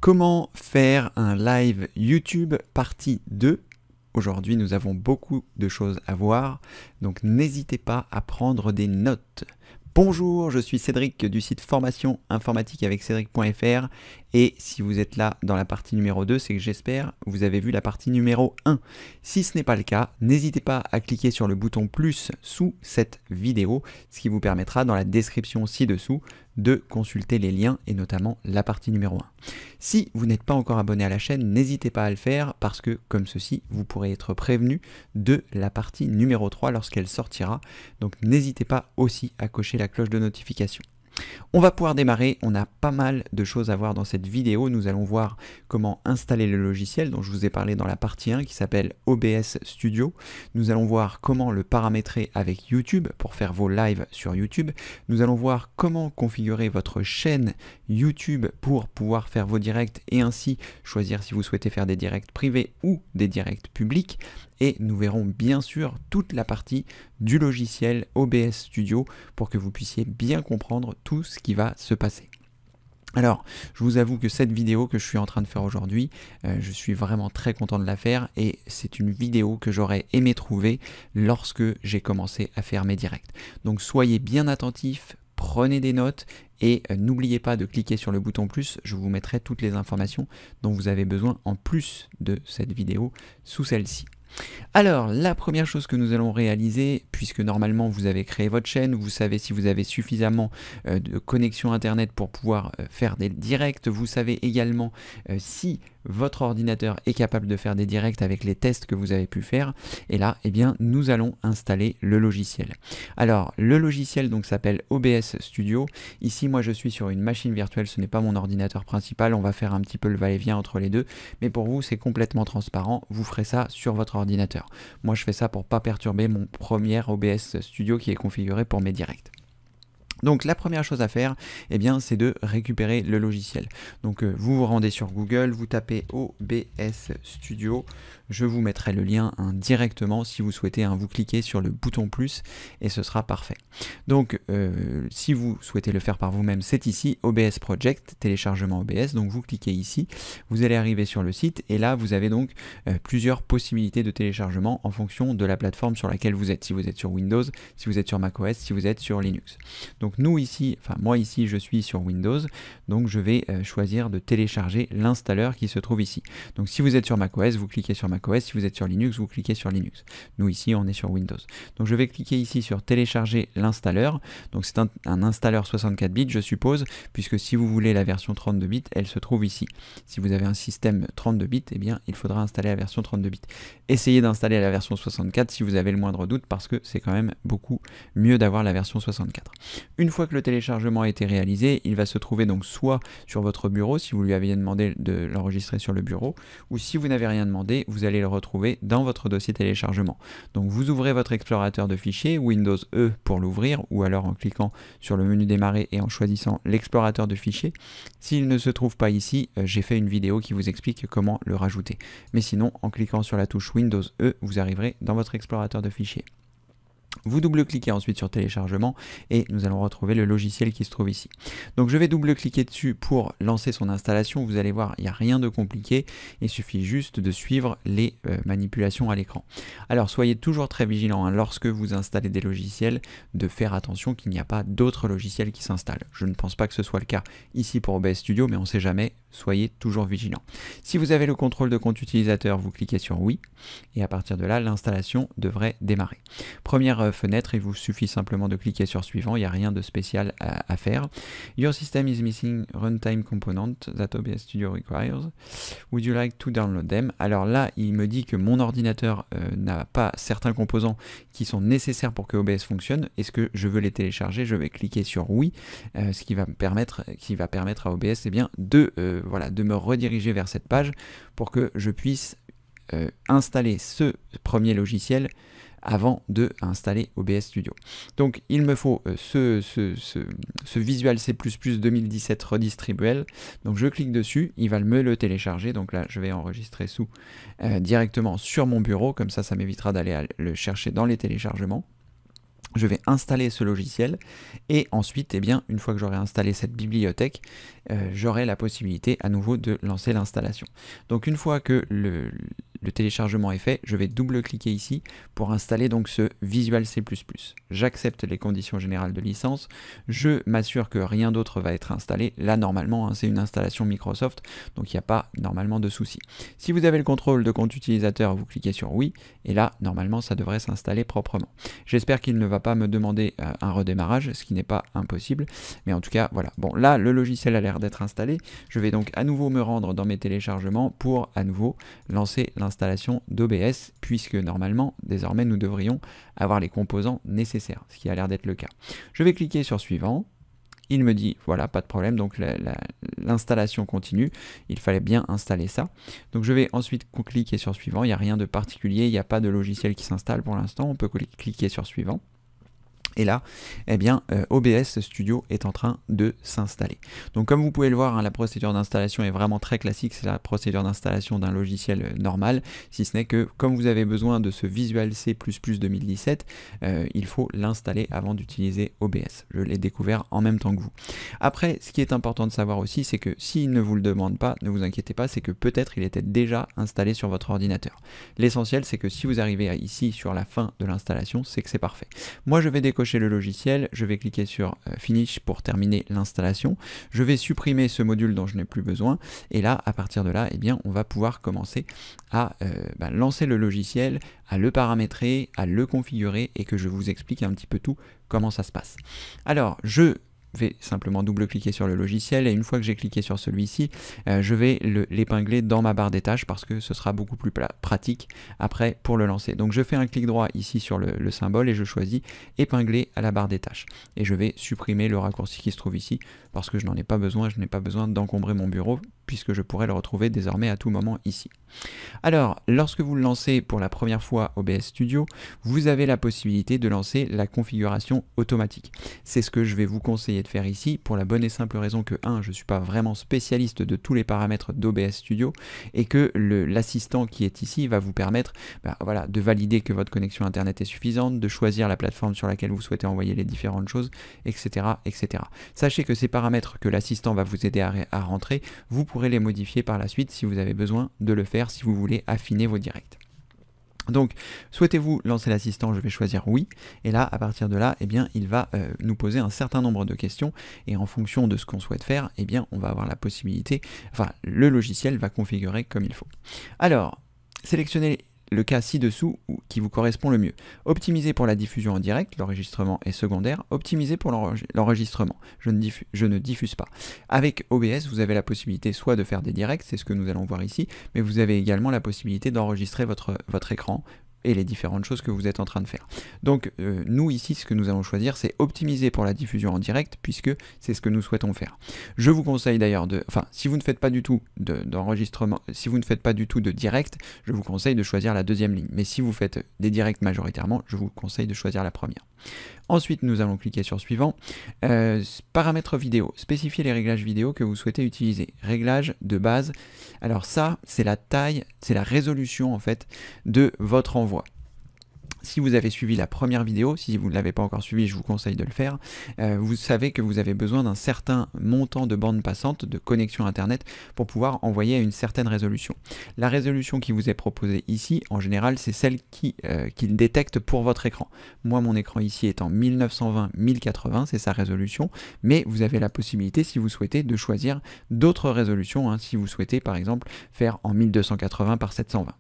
Comment faire un live YouTube partie 2? Aujourd'hui, nous avons beaucoup de choses à voir, donc n'hésitez pas à prendre des notes. Bonjour, je suis Cédric du site formation informatique avec Cédric.fr et si vous êtes là dans la partie numéro 2, c'est que j'espère vous avez vu la partie numéro 1. Si ce n'est pas le cas, n'hésitez pas à cliquer sur le bouton plus sous cette vidéo, ce qui vous permettra dans la description ci-dessous de consulter les liens et notamment la partie numéro 1. Si vous n'êtes pas encore abonné à la chaîne, n'hésitez pas à le faire parce que comme ceci, vous pourrez être prévenu de la partie numéro 3 lorsqu'elle sortira. Donc n'hésitez pas aussi à cocher la cloche de notification. On va pouvoir démarrer, on a pas mal de choses à voir dans cette vidéo. Nous allons voir comment installer le logiciel dont je vous ai parlé dans la partie 1 qui s'appelle OBS Studio. Nous allons voir comment le paramétrer avec YouTube pour faire vos lives sur YouTube. Nous allons voir comment configurer votre chaîne YouTube pour pouvoir faire vos directs et ainsi choisir si vous souhaitez faire des directs privés ou des directs publics. Et nous verrons bien sûr toute la partie du logiciel OBS Studio pour que vous puissiez bien comprendre tout ce qui va se passer. Alors, je vous avoue que cette vidéo que je suis en train de faire aujourd'hui, je suis vraiment très content de la faire et c'est une vidéo que j'aurais aimé trouver lorsque j'ai commencé à faire mes directs. Donc soyez bien attentifs, prenez des notes et n'oubliez pas de cliquer sur le bouton plus, je vous mettrai toutes les informations dont vous avez besoin en plus de cette vidéo sous celle-ci. Alors, la première chose que nous allons réaliser, puisque normalement vous avez créé votre chaîne, vous savez si vous avez suffisamment de connexion internet pour pouvoir faire des directs, vous savez également si votre ordinateur est capable de faire des directs avec les tests que vous avez pu faire, et là, eh bien, nous allons installer le logiciel. Alors, le logiciel donc s'appelle OBS Studio. Ici, moi, je suis sur une machine virtuelle, ce n'est pas mon ordinateur principal, on va faire un petit peu le va-et-vient entre les deux, mais pour vous, c'est complètement transparent, vous ferez ça sur votre ordinateur. Moi, je fais ça pour pas perturber mon premier OBS Studio qui est configuré pour mes directs. Donc la première chose à faire, eh bien, c'est de récupérer le logiciel. Donc vous vous rendez sur Google, vous tapez OBS Studio, je vous mettrai le lien directement si vous souhaitez, vous cliquez sur le bouton plus et ce sera parfait. Donc si vous souhaitez le faire par vous-même, c'est ici, OBS Project, téléchargement OBS, donc vous cliquez ici, vous allez arriver sur le site et là vous avez donc plusieurs possibilités de téléchargement en fonction de la plateforme sur laquelle vous êtes, si vous êtes sur Windows, si vous êtes sur macOS, si vous êtes sur Linux. Donc nous ici, enfin moi ici je suis sur Windows, donc je vais choisir de télécharger l'installeur qui se trouve ici. Donc si vous êtes sur macOS, vous cliquez sur macOS, si vous êtes sur Linux, vous cliquez sur Linux. Nous ici on est sur Windows. Donc je vais cliquer ici sur télécharger l'installeur, donc c'est un installeur 64 bits je suppose, puisque si vous voulez la version 32 bits, elle se trouve ici. Si vous avez un système 32 bits, eh bien il faudra installer la version 32 bits. Essayez d'installer la version 64 si vous avez le moindre doute, parce que c'est quand même beaucoup mieux d'avoir la version 64. Une fois que le téléchargement a été réalisé, il va se trouver donc soit sur votre bureau, si vous lui aviez demandé de l'enregistrer sur le bureau, ou si vous n'avez rien demandé, vous allez le retrouver dans votre dossier téléchargement. Donc vous ouvrez votre explorateur de fichiers, Windows E pour l'ouvrir, ou alors en cliquant sur le menu démarrer et en choisissant l'explorateur de fichiers. S'il ne se trouve pas ici, j'ai fait une vidéo qui vous explique comment le rajouter. Mais sinon, en cliquant sur la touche Windows E, vous arriverez dans votre explorateur de fichiers. Vous double-cliquez ensuite sur téléchargement et nous allons retrouver le logiciel qui se trouve ici. Donc je vais double-cliquer dessus pour lancer son installation. Vous allez voir, il n'y a rien de compliqué. Il suffit juste de suivre les manipulations à l'écran. Alors soyez toujours très vigilants lorsque vous installez des logiciels, de faire attention qu'il n'y a pas d'autres logiciels qui s'installent. Je ne pense pas que ce soit le cas ici pour OBS Studio, mais on ne sait jamais. Soyez toujours vigilants. Si vous avez le contrôle de compte utilisateur, vous cliquez sur oui et à partir de là, l'installation devrait démarrer. Première fenêtre, il vous suffit simplement de cliquer sur suivant, il n'y a rien de spécial à faire. Your system is missing runtime component that OBS Studio requires. Would you like to download them? Alors là, il me dit que mon ordinateur n'a pas certains composants qui sont nécessaires pour que OBS fonctionne. Est-ce que je veux les télécharger? Je vais cliquer sur oui, ce qui va permettre à OBS de me rediriger vers cette page pour que je puisse installer ce premier logiciel avant de installer OBS Studio. Donc il me faut ce Visual C++ 2017 Redistribuel. Donc je clique dessus, il va me le télécharger. Donc là je vais enregistrer directement sur mon bureau, comme ça m'évitera d'aller le chercher dans les téléchargements. Je vais installer ce logiciel et ensuite, eh bien, une fois que j'aurai installé cette bibliothèque, j'aurai la possibilité à nouveau de lancer l'installation. Donc une fois que le téléchargement est fait, je vais double-cliquer ici pour installer donc ce Visual C++. J'accepte les conditions générales de licence, je m'assure que rien d'autre va être installé. Là, normalement, hein, c'est une installation Microsoft, donc il n'y a pas normalement de souci. Si vous avez le contrôle de compte utilisateur, vous cliquez sur oui, et là, normalement, ça devrait s'installer proprement. J'espère qu'il ne va pas me demander un redémarrage, ce qui n'est pas impossible, mais en tout cas, voilà. Bon, là, le logiciel a l'air d'être installé. Je vais donc à nouveau me rendre dans mes téléchargements pour à nouveau lancer l'installation d'OBS, puisque normalement, désormais, nous devrions avoir les composants nécessaires, ce qui a l'air d'être le cas. Je vais cliquer sur suivant. Il me dit, voilà, pas de problème, donc l'installation continue. Il fallait bien installer ça. Donc je vais ensuite cliquer sur suivant. Il n'y a rien de particulier, il n'y a pas de logiciel qui s'installe pour l'instant. On peut cliquer sur suivant. Et là, eh bien, OBS Studio est en train de s'installer. Donc comme vous pouvez le voir, hein, la procédure d'installation est vraiment très classique, c'est la procédure d'installation d'un logiciel normal, si ce n'est que comme vous avez besoin de ce Visual C++ 2017, il faut l'installer avant d'utiliser OBS. Je l'ai découvert en même temps que vous. Après, ce qui est important de savoir aussi, c'est que s'il ne vous le demande pas, ne vous inquiétez pas, c'est que peut-être il était déjà installé sur votre ordinateur. L'essentiel, c'est que si vous arrivez ici sur la fin de l'installation, c'est que c'est parfait. Moi, je vais décocher le logiciel, je vais cliquer sur Finish pour terminer l'installation. Je vais supprimer ce module dont je n'ai plus besoin et là, à partir de là, eh bien, on va pouvoir commencer à lancer le logiciel, à le paramétrer, à le configurer et que je vous explique un petit peu tout comment ça se passe. Alors, je vais simplement double-cliquer sur le logiciel et une fois que j'ai cliqué sur celui-ci, je vais l'épingler dans ma barre des tâches parce que ce sera beaucoup plus pratique après pour le lancer. Donc je fais un clic droit ici sur le symbole et je choisis épingler à la barre des tâches. Et je vais supprimer le raccourci qui se trouve ici parce que je n'en ai pas besoin, je n'ai pas besoin d'encombrer mon bureau puisque je pourrais le retrouver désormais à tout moment ici. Alors, lorsque vous le lancez pour la première fois OBS Studio, vous avez la possibilité de lancer la configuration automatique. C'est ce que je vais vous conseiller de faire ici pour la bonne et simple raison que 1, je ne suis pas vraiment spécialiste de tous les paramètres d'OBS Studio et que l'assistant qui est ici va vous permettre voilà, de valider que votre connexion internet est suffisante, de choisir la plateforme sur laquelle vous souhaitez envoyer les différentes choses, etc. etc. Sachez que ces paramètres que l'assistant va vous aider à rentrer, vous pourrez les modifier par la suite si vous avez besoin de le faire, si vous voulez affiner vos directs. Donc, souhaitez-vous lancer l'assistant? Je vais choisir oui. Et là, à partir de là, eh bien, il va nous poser un certain nombre de questions. Et en fonction de ce qu'on souhaite faire, eh bien, on va avoir la possibilité, enfin, le logiciel va configurer comme il faut. Alors, sélectionnez le cas ci-dessous qui vous correspond le mieux. Optimiser pour la diffusion en direct, l'enregistrement est secondaire. Optimiser pour l'enregistrement, je ne diffuse pas. Avec OBS, vous avez la possibilité soit de faire des directs, c'est ce que nous allons voir ici, mais vous avez également la possibilité d'enregistrer votre écran et les différentes choses que vous êtes en train de faire. Donc nous ici, ce que nous allons choisir, c'est optimiser pour la diffusion en direct, puisque c'est ce que nous souhaitons faire. Je vous conseille d'ailleurs si vous ne faites pas du tout d'enregistrement, si vous ne faites pas du tout de direct, je vous conseille de choisir la deuxième ligne. Mais si vous faites des directs majoritairement, je vous conseille de choisir la première. Ensuite, nous allons cliquer sur suivant. Paramètres vidéo. Spécifier les réglages vidéo que vous souhaitez utiliser. Réglages de base. Alors ça, c'est la taille, c'est la résolution en fait de votre envoi. Si vous avez suivi la première vidéo, si vous ne l'avez pas encore suivi, je vous conseille de le faire, vous savez que vous avez besoin d'un certain montant de bande passante, de connexion internet, pour pouvoir envoyer à une certaine résolution. La résolution qui vous est proposée ici, en général, c'est celle qu'il détecte pour votre écran. Moi, mon écran ici est en 1920-1080, c'est sa résolution, mais vous avez la possibilité, si vous souhaitez, de choisir d'autres résolutions, hein, si vous souhaitez, par exemple, faire en 1280 par 720.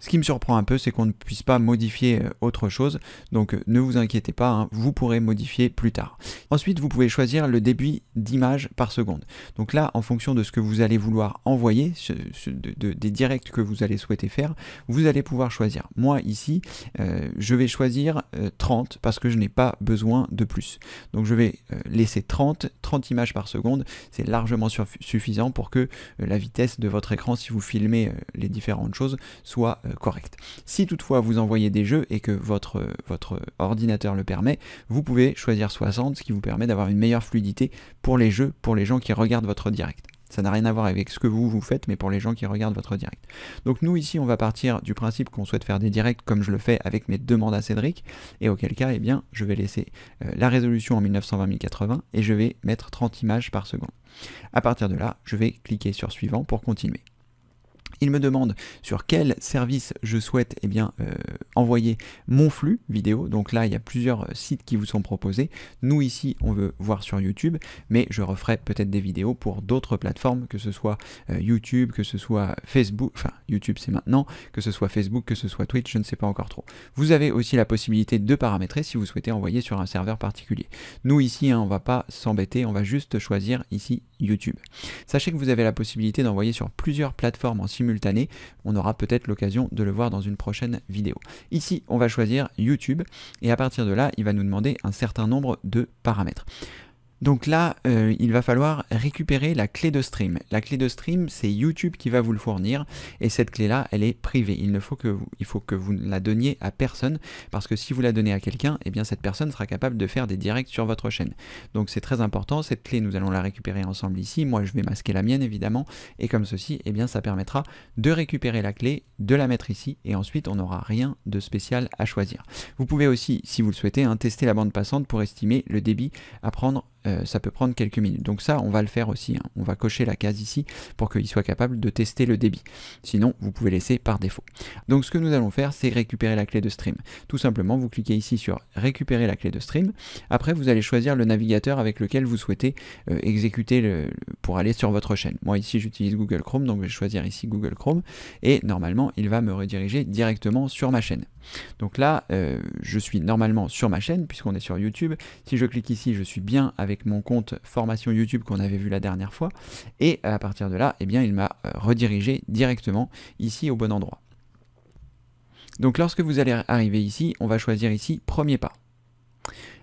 Ce qui me surprend un peu, c'est qu'on ne puisse pas modifier autre chose, donc ne vous inquiétez pas, hein, vous pourrez modifier plus tard. Ensuite, vous pouvez choisir le débit d'image par seconde. Donc là, en fonction de ce que vous allez vouloir envoyer, des directs que vous allez souhaiter faire, vous allez pouvoir choisir. Moi, ici, je vais choisir 30 parce que je n'ai pas besoin de plus. Donc je vais laisser 30 images par seconde, c'est largement suffisant pour que la vitesse de votre écran, si vous filmez les différentes choses, soit correct. Si toutefois vous envoyez des jeux et que votre ordinateur le permet, vous pouvez choisir 60, ce qui vous permet d'avoir une meilleure fluidité pour les jeux, pour les gens qui regardent votre direct. Ça n'a rien à voir avec ce que vous faites, mais pour les gens qui regardent votre direct. Donc nous ici, on va partir du principe qu'on souhaite faire des directs comme je le fais avec mes demandes à Cédric, et auquel cas, eh bien, je vais laisser la résolution en 1920-1080 et je vais mettre 30 images par seconde. À partir de là, je vais cliquer sur suivant pour continuer. Il me demande sur quel service je souhaite envoyer mon flux vidéo. Donc là, il y a plusieurs sites qui vous sont proposés. Nous, ici, on veut voir sur YouTube, mais je referai peut-être des vidéos pour d'autres plateformes, que ce soit YouTube, que ce soit Facebook, enfin YouTube c'est maintenant, que ce soit Facebook, que ce soit Twitch, je ne sais pas encore trop. Vous avez aussi la possibilité de paramétrer si vous souhaitez envoyer sur un serveur particulier. Nous, ici, on ne va pas s'embêter, on va juste choisir ici YouTube. Sachez que vous avez la possibilité d'envoyer sur plusieurs plateformes en simultané. On aura peut-être l'occasion de le voir dans une prochaine vidéo. Ici, on va choisir YouTube et à partir de là, il va nous demander un certain nombre de paramètres. Donc là, il va falloir récupérer la clé de stream. La clé de stream, c'est YouTube qui va vous le fournir et cette clé-là, elle est privée. Il faut que vous ne la donniez à personne parce que si vous la donnez à quelqu'un, eh bien cette personne sera capable de faire des directs sur votre chaîne. Donc c'est très important. Cette clé, nous allons la récupérer ensemble ici. Moi, je vais masquer la mienne évidemment et comme ceci, eh bien ça permettra de récupérer la clé, de la mettre ici et ensuite on n'aura rien de spécial à choisir. Vous pouvez aussi, si vous le souhaitez, tester la bande passante pour estimer le débit à prendre. Ça peut prendre quelques minutes. Donc ça, on va le faire aussi. On va cocher la case ici pour qu'il soit capable de tester le débit. Sinon, vous pouvez laisser par défaut. Donc ce que nous allons faire, c'est récupérer la clé de stream. Tout simplement, vous cliquez ici sur récupérer la clé de stream. Après, vous allez choisir le navigateur avec lequel vous souhaitez exécuter pour aller sur votre chaîne. Moi ici, j'utilise Google Chrome, donc je vais choisir ici Google Chrome. Et normalement, il va me rediriger directement sur ma chaîne. Donc là, je suis normalement sur ma chaîne puisqu'on est sur YouTube. Si je clique ici, je suis bien avec mon compte formation YouTube qu'on avait vu la dernière fois. Et à partir de là, eh bien, il m'a redirigé directement ici au bon endroit. Donc lorsque vous allez arriver ici, on va choisir ici premier pas.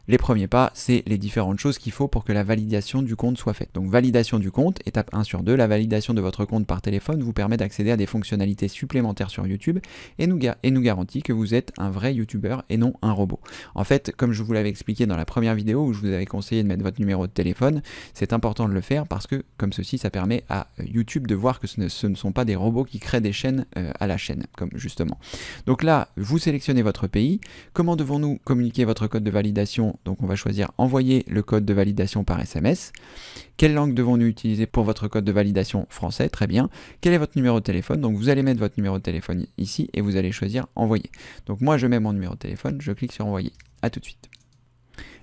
Les premiers pas, c'est les différentes choses qu'il faut pour que la validation du compte soit faite. Donc validation du compte, étape 1 sur 2, la validation de votre compte par téléphone vous permet d'accéder à des fonctionnalités supplémentaires sur YouTube et nous garantit que vous êtes un vrai YouTuber et non un robot. En fait, comme je vous l'avais expliqué dans la première vidéo où je vous avais conseillé de mettre votre numéro de téléphone, c'est important de le faire parce que comme ceci, ça permet à YouTube de voir que ce ne sont pas des robots qui créent des chaînes à la chaîne, comme justement. Donc là, vous sélectionnez votre pays. Comment devons-nous communiquer votre code de validation? Donc on va choisir envoyer le code de validation par SMS. Quelle langue devons-nous utiliser pour votre code de validation? Français, très bien. Quel est votre numéro de téléphone? Donc vous allez mettre votre numéro de téléphone ici et vous allez choisir envoyer. Donc moi je mets mon numéro de téléphone, je clique sur envoyer. À tout de suite.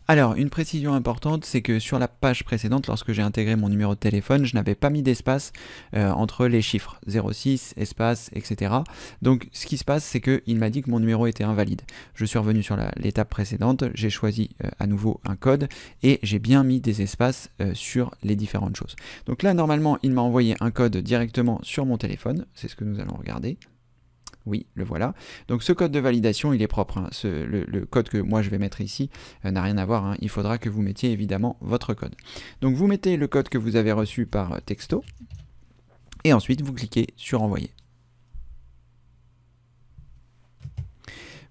Alors, une précision importante, c'est que sur la page précédente, lorsque j'ai intégré mon numéro de téléphone, je n'avais pas mis d'espace entre les chiffres, 06, espace, etc. Donc, ce qui se passe, c'est qu'il m'a dit que mon numéro était invalide. Je suis revenu sur l'étape précédente, j'ai choisi à nouveau un code et j'ai bien mis des espaces sur les différentes choses. Donc là, normalement, il m'a envoyé un code directement sur mon téléphone, c'est ce que nous allons regarder. Oui, le voilà. Donc ce code de validation, il est propre. Le code que moi je vais mettre ici n'a rien à voir. Il faudra que vous mettiez évidemment votre code. Donc vous mettez le code que vous avez reçu par texto et ensuite vous cliquez sur envoyer.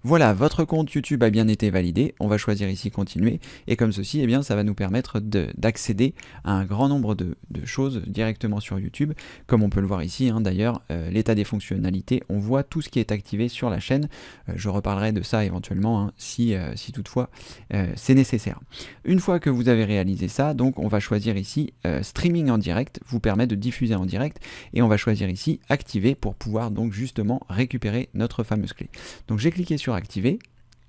Voilà, votre compte YouTube a bien été validé, on va choisir ici continuer, et comme ceci, eh bien, ça va nous permettre d'accéder à un grand nombre de choses directement sur YouTube, comme on peut le voir ici, d'ailleurs, l'état des fonctionnalités, on voit tout ce qui est activé sur la chaîne, je reparlerai de ça éventuellement, si toutefois c'est nécessaire. Une fois que vous avez réalisé ça, donc on va choisir ici streaming en direct, vous permet de diffuser en direct, et on va choisir ici activer pour pouvoir donc justement récupérer notre fameuse clé. Donc j'ai cliqué sur activer,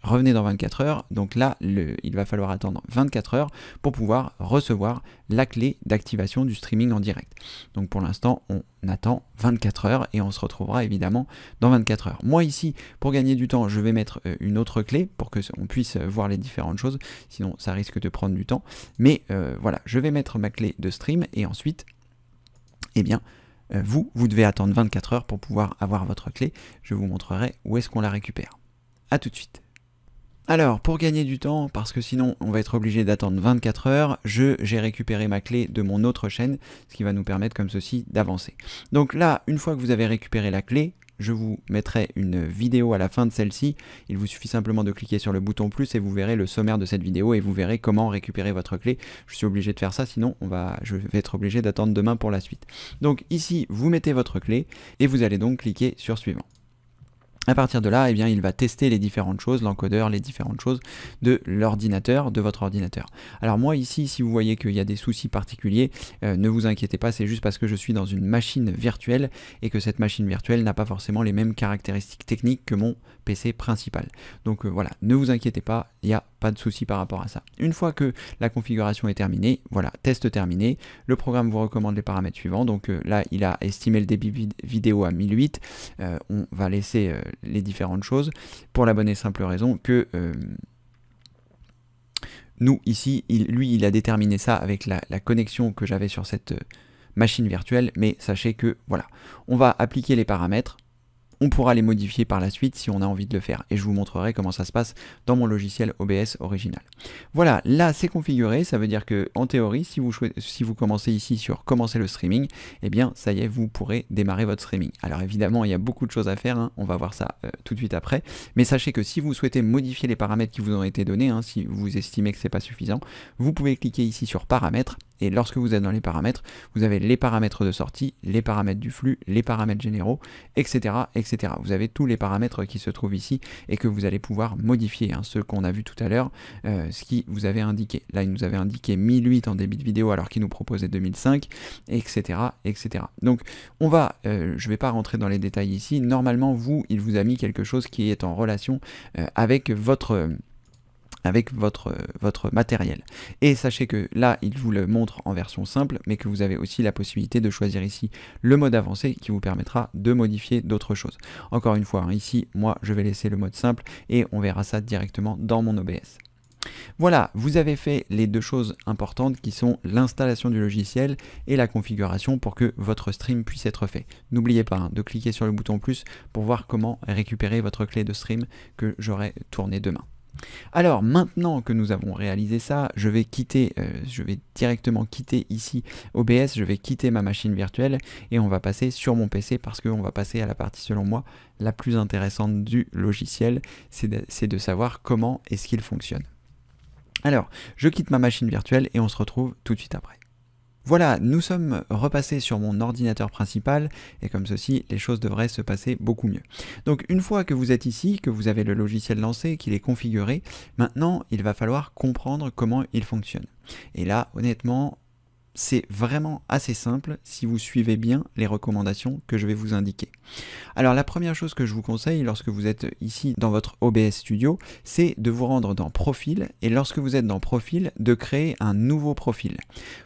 revenez dans 24 heures, donc là il va falloir attendre 24 heures pour pouvoir recevoir la clé d'activation du streaming en direct. Donc pour l'instant on attend 24 heures et on se retrouvera évidemment dans 24 heures. Moi ici, pour gagner du temps, je vais mettre une autre clé pour que on puisse voir les différentes choses, sinon ça risque de prendre du temps. Mais voilà, je vais mettre ma clé de stream et ensuite, eh bien, vous devez attendre 24 heures pour pouvoir avoir votre clé. Je vous montrerai où est-ce qu'on la récupère. A tout de suite. Alors, pour gagner du temps, parce que sinon on va être obligé d'attendre 24 heures, j'ai récupéré ma clé de mon autre chaîne, ce qui va nous permettre comme ceci d'avancer. Donc là, une fois que vous avez récupéré la clé, je vous mettrai une vidéo à la fin de celle-ci. Il vous suffit simplement de cliquer sur le bouton plus et vous verrez le sommaire de cette vidéo et vous verrez comment récupérer votre clé. Je suis obligé de faire ça, sinon je vais être obligé d'attendre demain pour la suite. Donc ici, vous mettez votre clé et vous allez donc cliquer sur suivant. À partir de là, eh bien, il va tester les différentes choses, l'encodeur, les différentes choses de l'ordinateur, de votre ordinateur. Alors moi ici, si vous voyez qu'il y a des soucis particuliers, ne vous inquiétez pas, c'est juste parce que je suis dans une machine virtuelle et que cette machine virtuelle n'a pas forcément les mêmes caractéristiques techniques que mon PC principal. Donc voilà, ne vous inquiétez pas, il n'y a pas de souci par rapport à ça. Une fois que la configuration est terminée, voilà, test terminé, le programme vous recommande les paramètres suivants. Donc là, il a estimé le débit vidéo à 1008. On va laisser les différentes choses pour la bonne et simple raison que nous ici, lui il a déterminé ça avec la connexion que j'avais sur cette machine virtuelle, mais sachez que voilà, on va appliquer les paramètres. On pourra les modifier par la suite si on a envie de le faire et je vous montrerai comment ça se passe dans mon logiciel OBS original. Voilà, là c'est configuré, ça veut dire que en théorie, si vous commencez ici sur commencer le streaming, eh bien ça y est, vous pourrez démarrer votre streaming. Alors évidemment, il y a beaucoup de choses à faire, hein, on va voir ça tout de suite après, mais sachez que si vous souhaitez modifier les paramètres qui vous ont été donnés, hein, si vous estimez que c'est pas suffisant, vous pouvez cliquer ici sur paramètres. Et lorsque vous êtes dans les paramètres, vous avez les paramètres de sortie, les paramètres du flux, les paramètres généraux, etc., etc. Vous avez tous les paramètres qui se trouvent ici et que vous allez pouvoir modifier, hein, ceux qu'on a vu tout à l'heure, ce qui vous avait indiqué. Là, il nous avait indiqué 1008 en débit de vidéo alors qu'il nous proposait 2005, etc., etc. Donc, je ne vais pas rentrer dans les détails ici. Normalement, il vous a mis quelque chose qui est en relation avec votre matériel. Et sachez que là, il vous le montre en version simple, mais que vous avez aussi la possibilité de choisir ici le mode avancé qui vous permettra de modifier d'autres choses. Encore une fois, hein, ici, moi, je vais laisser le mode simple et on verra ça directement dans mon OBS. Voilà, vous avez fait les deux choses importantes qui sont l'installation du logiciel et la configuration pour que votre stream puisse être fait. N'oubliez pas, hein, de cliquer sur le bouton plus pour voir comment récupérer votre clé de stream que j'aurai tournée demain. Alors maintenant que nous avons réalisé ça, je vais directement quitter ici OBS, je vais quitter ma machine virtuelle et on va passer sur mon PC parce qu'on va passer à la partie selon moi la plus intéressante du logiciel, c'est de savoir comment est-ce qu'il fonctionne. Alors, je quitte ma machine virtuelle et on se retrouve tout de suite après. Voilà, nous sommes repassés sur mon ordinateur principal et comme ceci, les choses devraient se passer beaucoup mieux. Donc une fois que vous êtes ici, que vous avez le logiciel lancé, qu'il est configuré, maintenant il va falloir comprendre comment il fonctionne. Et là, honnêtement, c'est vraiment assez simple si vous suivez bien les recommandations que je vais vous indiquer. Alors la première chose que je vous conseille lorsque vous êtes ici dans votre OBS Studio, c'est de vous rendre dans Profil et lorsque vous êtes dans Profil, de créer un nouveau profil.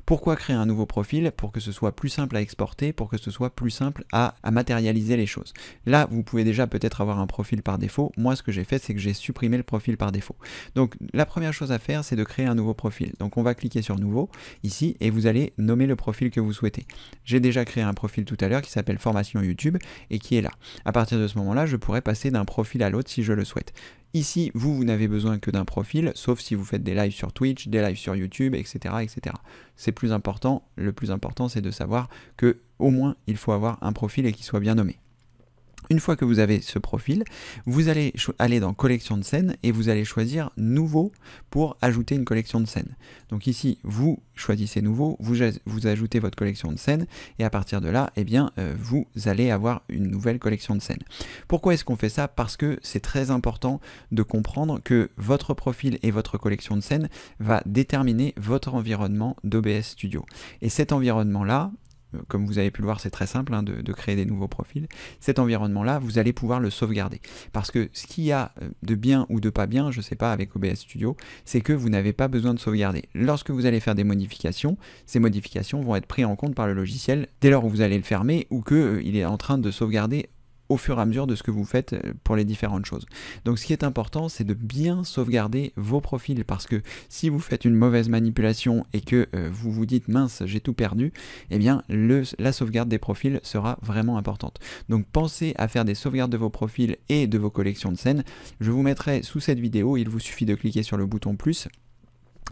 Pourquoi créer un nouveau profil? Pour que ce soit plus simple à exporter, pour que ce soit plus simple à matérialiser les choses. Là, vous pouvez déjà peut-être avoir un profil par défaut. Moi, ce que j'ai fait, c'est que j'ai supprimé le profil par défaut. Donc la première chose à faire, c'est de créer un nouveau profil. Donc on va cliquer sur Nouveau ici et vous allez nommer le profil que vous souhaitez. J'ai déjà créé un profil tout à l'heure qui s'appelle Formation YouTube et qui est là. À partir de ce moment-là, je pourrais passer d'un profil à l'autre si je le souhaite. Ici, vous n'avez besoin que d'un profil, sauf si vous faites des lives sur Twitch, des lives sur YouTube, etc., etc. C'est plus important. Le plus important, c'est de savoir que au moins, il faut avoir un profil et qu'il soit bien nommé. Une fois que vous avez ce profil, vous allez aller dans collection de scènes et vous allez choisir nouveau pour ajouter une collection de scènes. Donc ici, vous choisissez nouveau, vous ajoutez votre collection de scènes et à partir de là, eh bien, vous allez avoir une nouvelle collection de scènes. Pourquoi est-ce qu'on fait ça? Parce que c'est très important de comprendre que votre profil et votre collection de scènes va déterminer votre environnement d'OBS Studio. Et cet environnement-là, comme vous avez pu le voir, c'est très simple hein, de créer des nouveaux profils. Cet environnement-là, vous allez pouvoir le sauvegarder. Parce que ce qu'il y a de bien ou de pas bien, je ne sais pas, avec OBS Studio, c'est que vous n'avez pas besoin de sauvegarder. Lorsque vous allez faire des modifications, ces modifications vont être prises en compte par le logiciel dès lors où vous allez le fermer ou qu'il est en train de sauvegarder au fur et à mesure de ce que vous faites pour les différentes choses. Donc ce qui est important, c'est de bien sauvegarder vos profils parce que si vous faites une mauvaise manipulation et que vous vous dites mince, j'ai tout perdu, eh bien la sauvegarde des profils sera vraiment importante. Donc pensez à faire des sauvegardes de vos profils et de vos collections de scènes. Je vous mettrai sous cette vidéo, il vous suffit de cliquer sur le bouton plus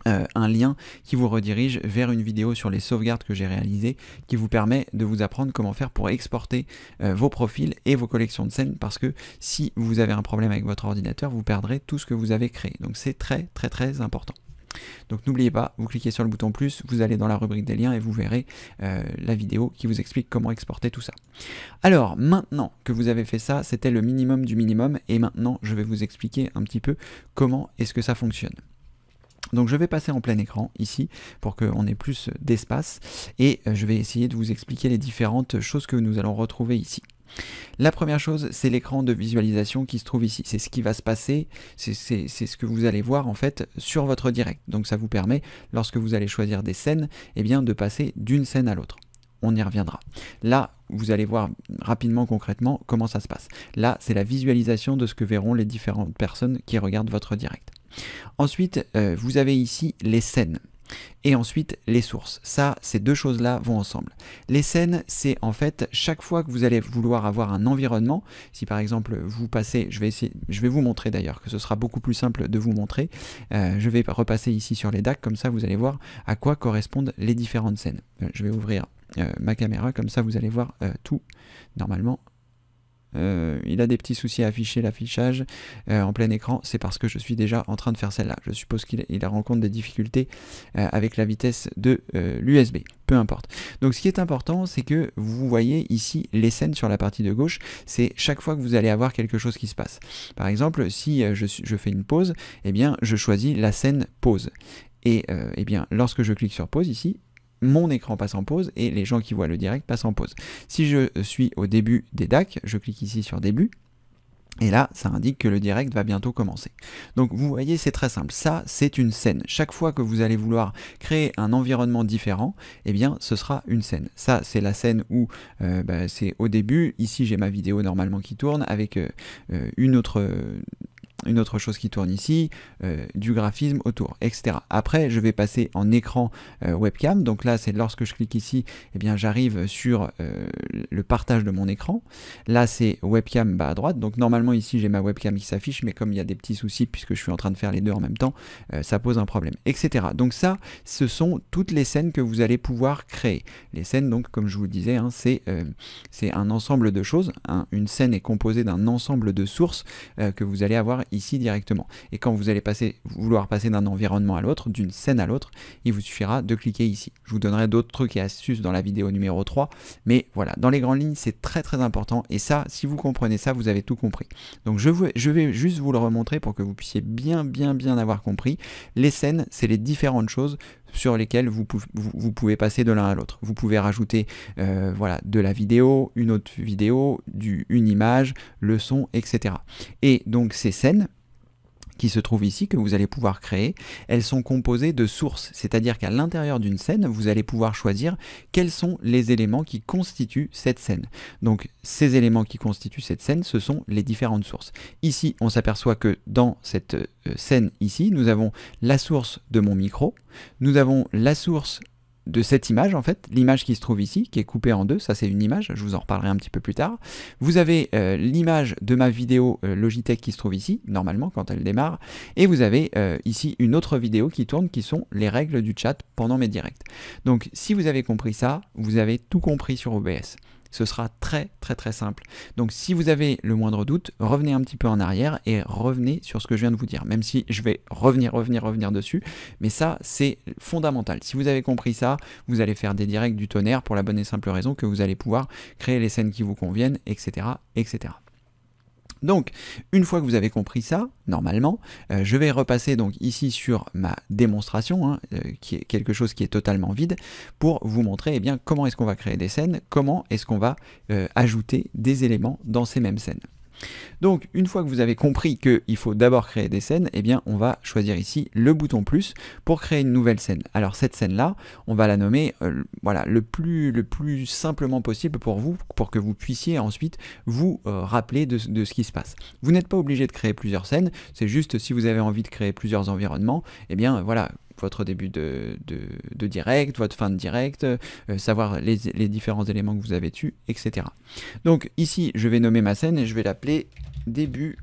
un lien qui vous redirige vers une vidéo sur les sauvegardes que j'ai réalisées, qui vous permet de vous apprendre comment faire pour exporter vos profils et vos collections de scènes, parce que si vous avez un problème avec votre ordinateur, vous perdrez tout ce que vous avez créé. Donc c'est très très très important. Donc n'oubliez pas, vous cliquez sur le bouton plus, vous allez dans la rubrique des liens et vous verrez la vidéo qui vous explique comment exporter tout ça. Alors maintenant que vous avez fait ça, c'était le minimum du minimum, et maintenant je vais vous expliquer un petit peu comment est-ce que ça fonctionne. Donc je vais passer en plein écran ici pour qu'on ait plus d'espace, et je vais essayer de vous expliquer les différentes choses que nous allons retrouver ici. La première chose, c'est l'écran de visualisation qui se trouve ici. C'est ce qui va se passer, c'est ce que vous allez voir en fait sur votre direct. Donc ça vous permet, lorsque vous allez choisir des scènes, eh bien, de passer d'une scène à l'autre. On y reviendra. Là, vous allez voir rapidement, concrètement, comment ça se passe. Là, c'est la visualisation de ce que verront les différentes personnes qui regardent votre direct. Ensuite, vous avez ici les scènes. Et ensuite, les sources. Ça, ces deux choses-là vont ensemble. Les scènes, c'est en fait, chaque fois que vous allez vouloir avoir un environnement, si par exemple vous passez, je vais vous montrer d'ailleurs, que ce sera beaucoup plus simple de vous montrer, je vais repasser ici sur les DAC, comme ça vous allez voir à quoi correspondent les différentes scènes. Je vais ouvrir ma caméra, comme ça vous allez voir tout, normalement. Il a des petits soucis à afficher l'affichage en plein écran, c'est parce que je suis déjà en train de faire celle-là. Je suppose qu'il rencontre des difficultés avec la vitesse de l'USB, peu importe. Donc ce qui est important, c'est que vous voyez ici les scènes sur la partie de gauche, c'est chaque fois que vous allez avoir quelque chose qui se passe. Par exemple, si je fais une pause, eh bien je choisis la scène pause. Et eh bien lorsque je clique sur pause ici, mon écran passe en pause et les gens qui voient le direct passent en pause. Si je suis au début des DAC, je clique ici sur début, et là, ça indique que le direct va bientôt commencer. Donc vous voyez, c'est très simple. Ça, c'est une scène. Chaque fois que vous allez vouloir créer un environnement différent, eh bien, ce sera une scène. Ça, c'est la scène où c'est au début. Ici, j'ai ma vidéo normalement qui tourne avec une autre chose qui tourne ici, du graphisme autour, etc. Après, je vais passer en écran webcam. Donc là, c'est lorsque je clique ici, eh bien, j'arrive sur le partage de mon écran. Là, c'est webcam bas à droite. Donc normalement, ici, j'ai ma webcam qui s'affiche, mais comme il y a des petits soucis, puisque je suis en train de faire les deux en même temps, ça pose un problème, etc. Donc ça, ce sont toutes les scènes que vous allez pouvoir créer. Les scènes, donc, comme je vous le disais, hein, c'est un ensemble de choses. Une scène est composée d'un ensemble de sources que vous allez avoir ici directement. Et quand vous allez vouloir passer d'un environnement à l'autre, d'une scène à l'autre, il vous suffira de cliquer ici. Je vous donnerai d'autres trucs et astuces dans la vidéo numéro 3, mais voilà, dans les grandes lignes, c'est très très important, et ça, si vous comprenez ça, vous avez tout compris. Donc je vais juste vous le remontrer pour que vous puissiez bien avoir compris. Les scènes, c'est les différentes choses sur lesquelles vous pouvez passer de l'un à l'autre. Vous pouvez rajouter voilà, de la vidéo, une autre vidéo, une image, le son, etc. Et donc ces scènes qui se trouvent ici, que vous allez pouvoir créer, elles sont composées de sources, c'est-à-dire qu'à l'intérieur d'une scène, vous allez pouvoir choisir quels sont les éléments qui constituent cette scène. Donc ces éléments qui constituent cette scène, ce sont les différentes sources. Ici, on s'aperçoit que dans cette scène ici, nous avons la source de mon micro, nous avons la source de cette image, en fait, l'image qui se trouve ici, qui est coupée en deux, ça c'est une image, je vous en reparlerai un petit peu plus tard. Vous avez l'image de ma vidéo Logitech qui se trouve ici, normalement, quand elle démarre, et vous avez ici une autre vidéo qui tourne, qui sont les règles du chat pendant mes directs. Donc, si vous avez compris ça, vous avez tout compris sur OBS. Ce sera très simple. Donc si vous avez le moindre doute, revenez un petit peu en arrière et revenez sur ce que je viens de vous dire, même si je vais revenir dessus, mais ça c'est fondamental. Si vous avez compris ça, vous allez faire des directs du tonnerre pour la bonne et simple raison que vous allez pouvoir créer les scènes qui vous conviennent, etc. etc. Donc, une fois que vous avez compris ça, normalement, je vais repasser donc ici sur ma démonstration, hein, qui est quelque chose qui est totalement vide, pour vous montrer eh bien, comment est-ce qu'on va créer des scènes, comment est-ce qu'on va ajouter des éléments dans ces mêmes scènes. Donc une fois que vous avez compris qu'il faut d'abord créer des scènes, eh bien on va choisir ici le bouton plus pour créer une nouvelle scène. Alors cette scène là, on va la nommer voilà, le plus simplement possible pour vous, pour que vous puissiez ensuite vous rappeler de ce qui se passe. Vous n'êtes pas obligé de créer plusieurs scènes, c'est juste si vous avez envie de créer plusieurs environnements, eh bien voilà, votre début de direct, votre fin de direct, savoir les différents éléments que vous avez eus, etc. Donc ici, je vais nommer ma scène et je vais l'appeler début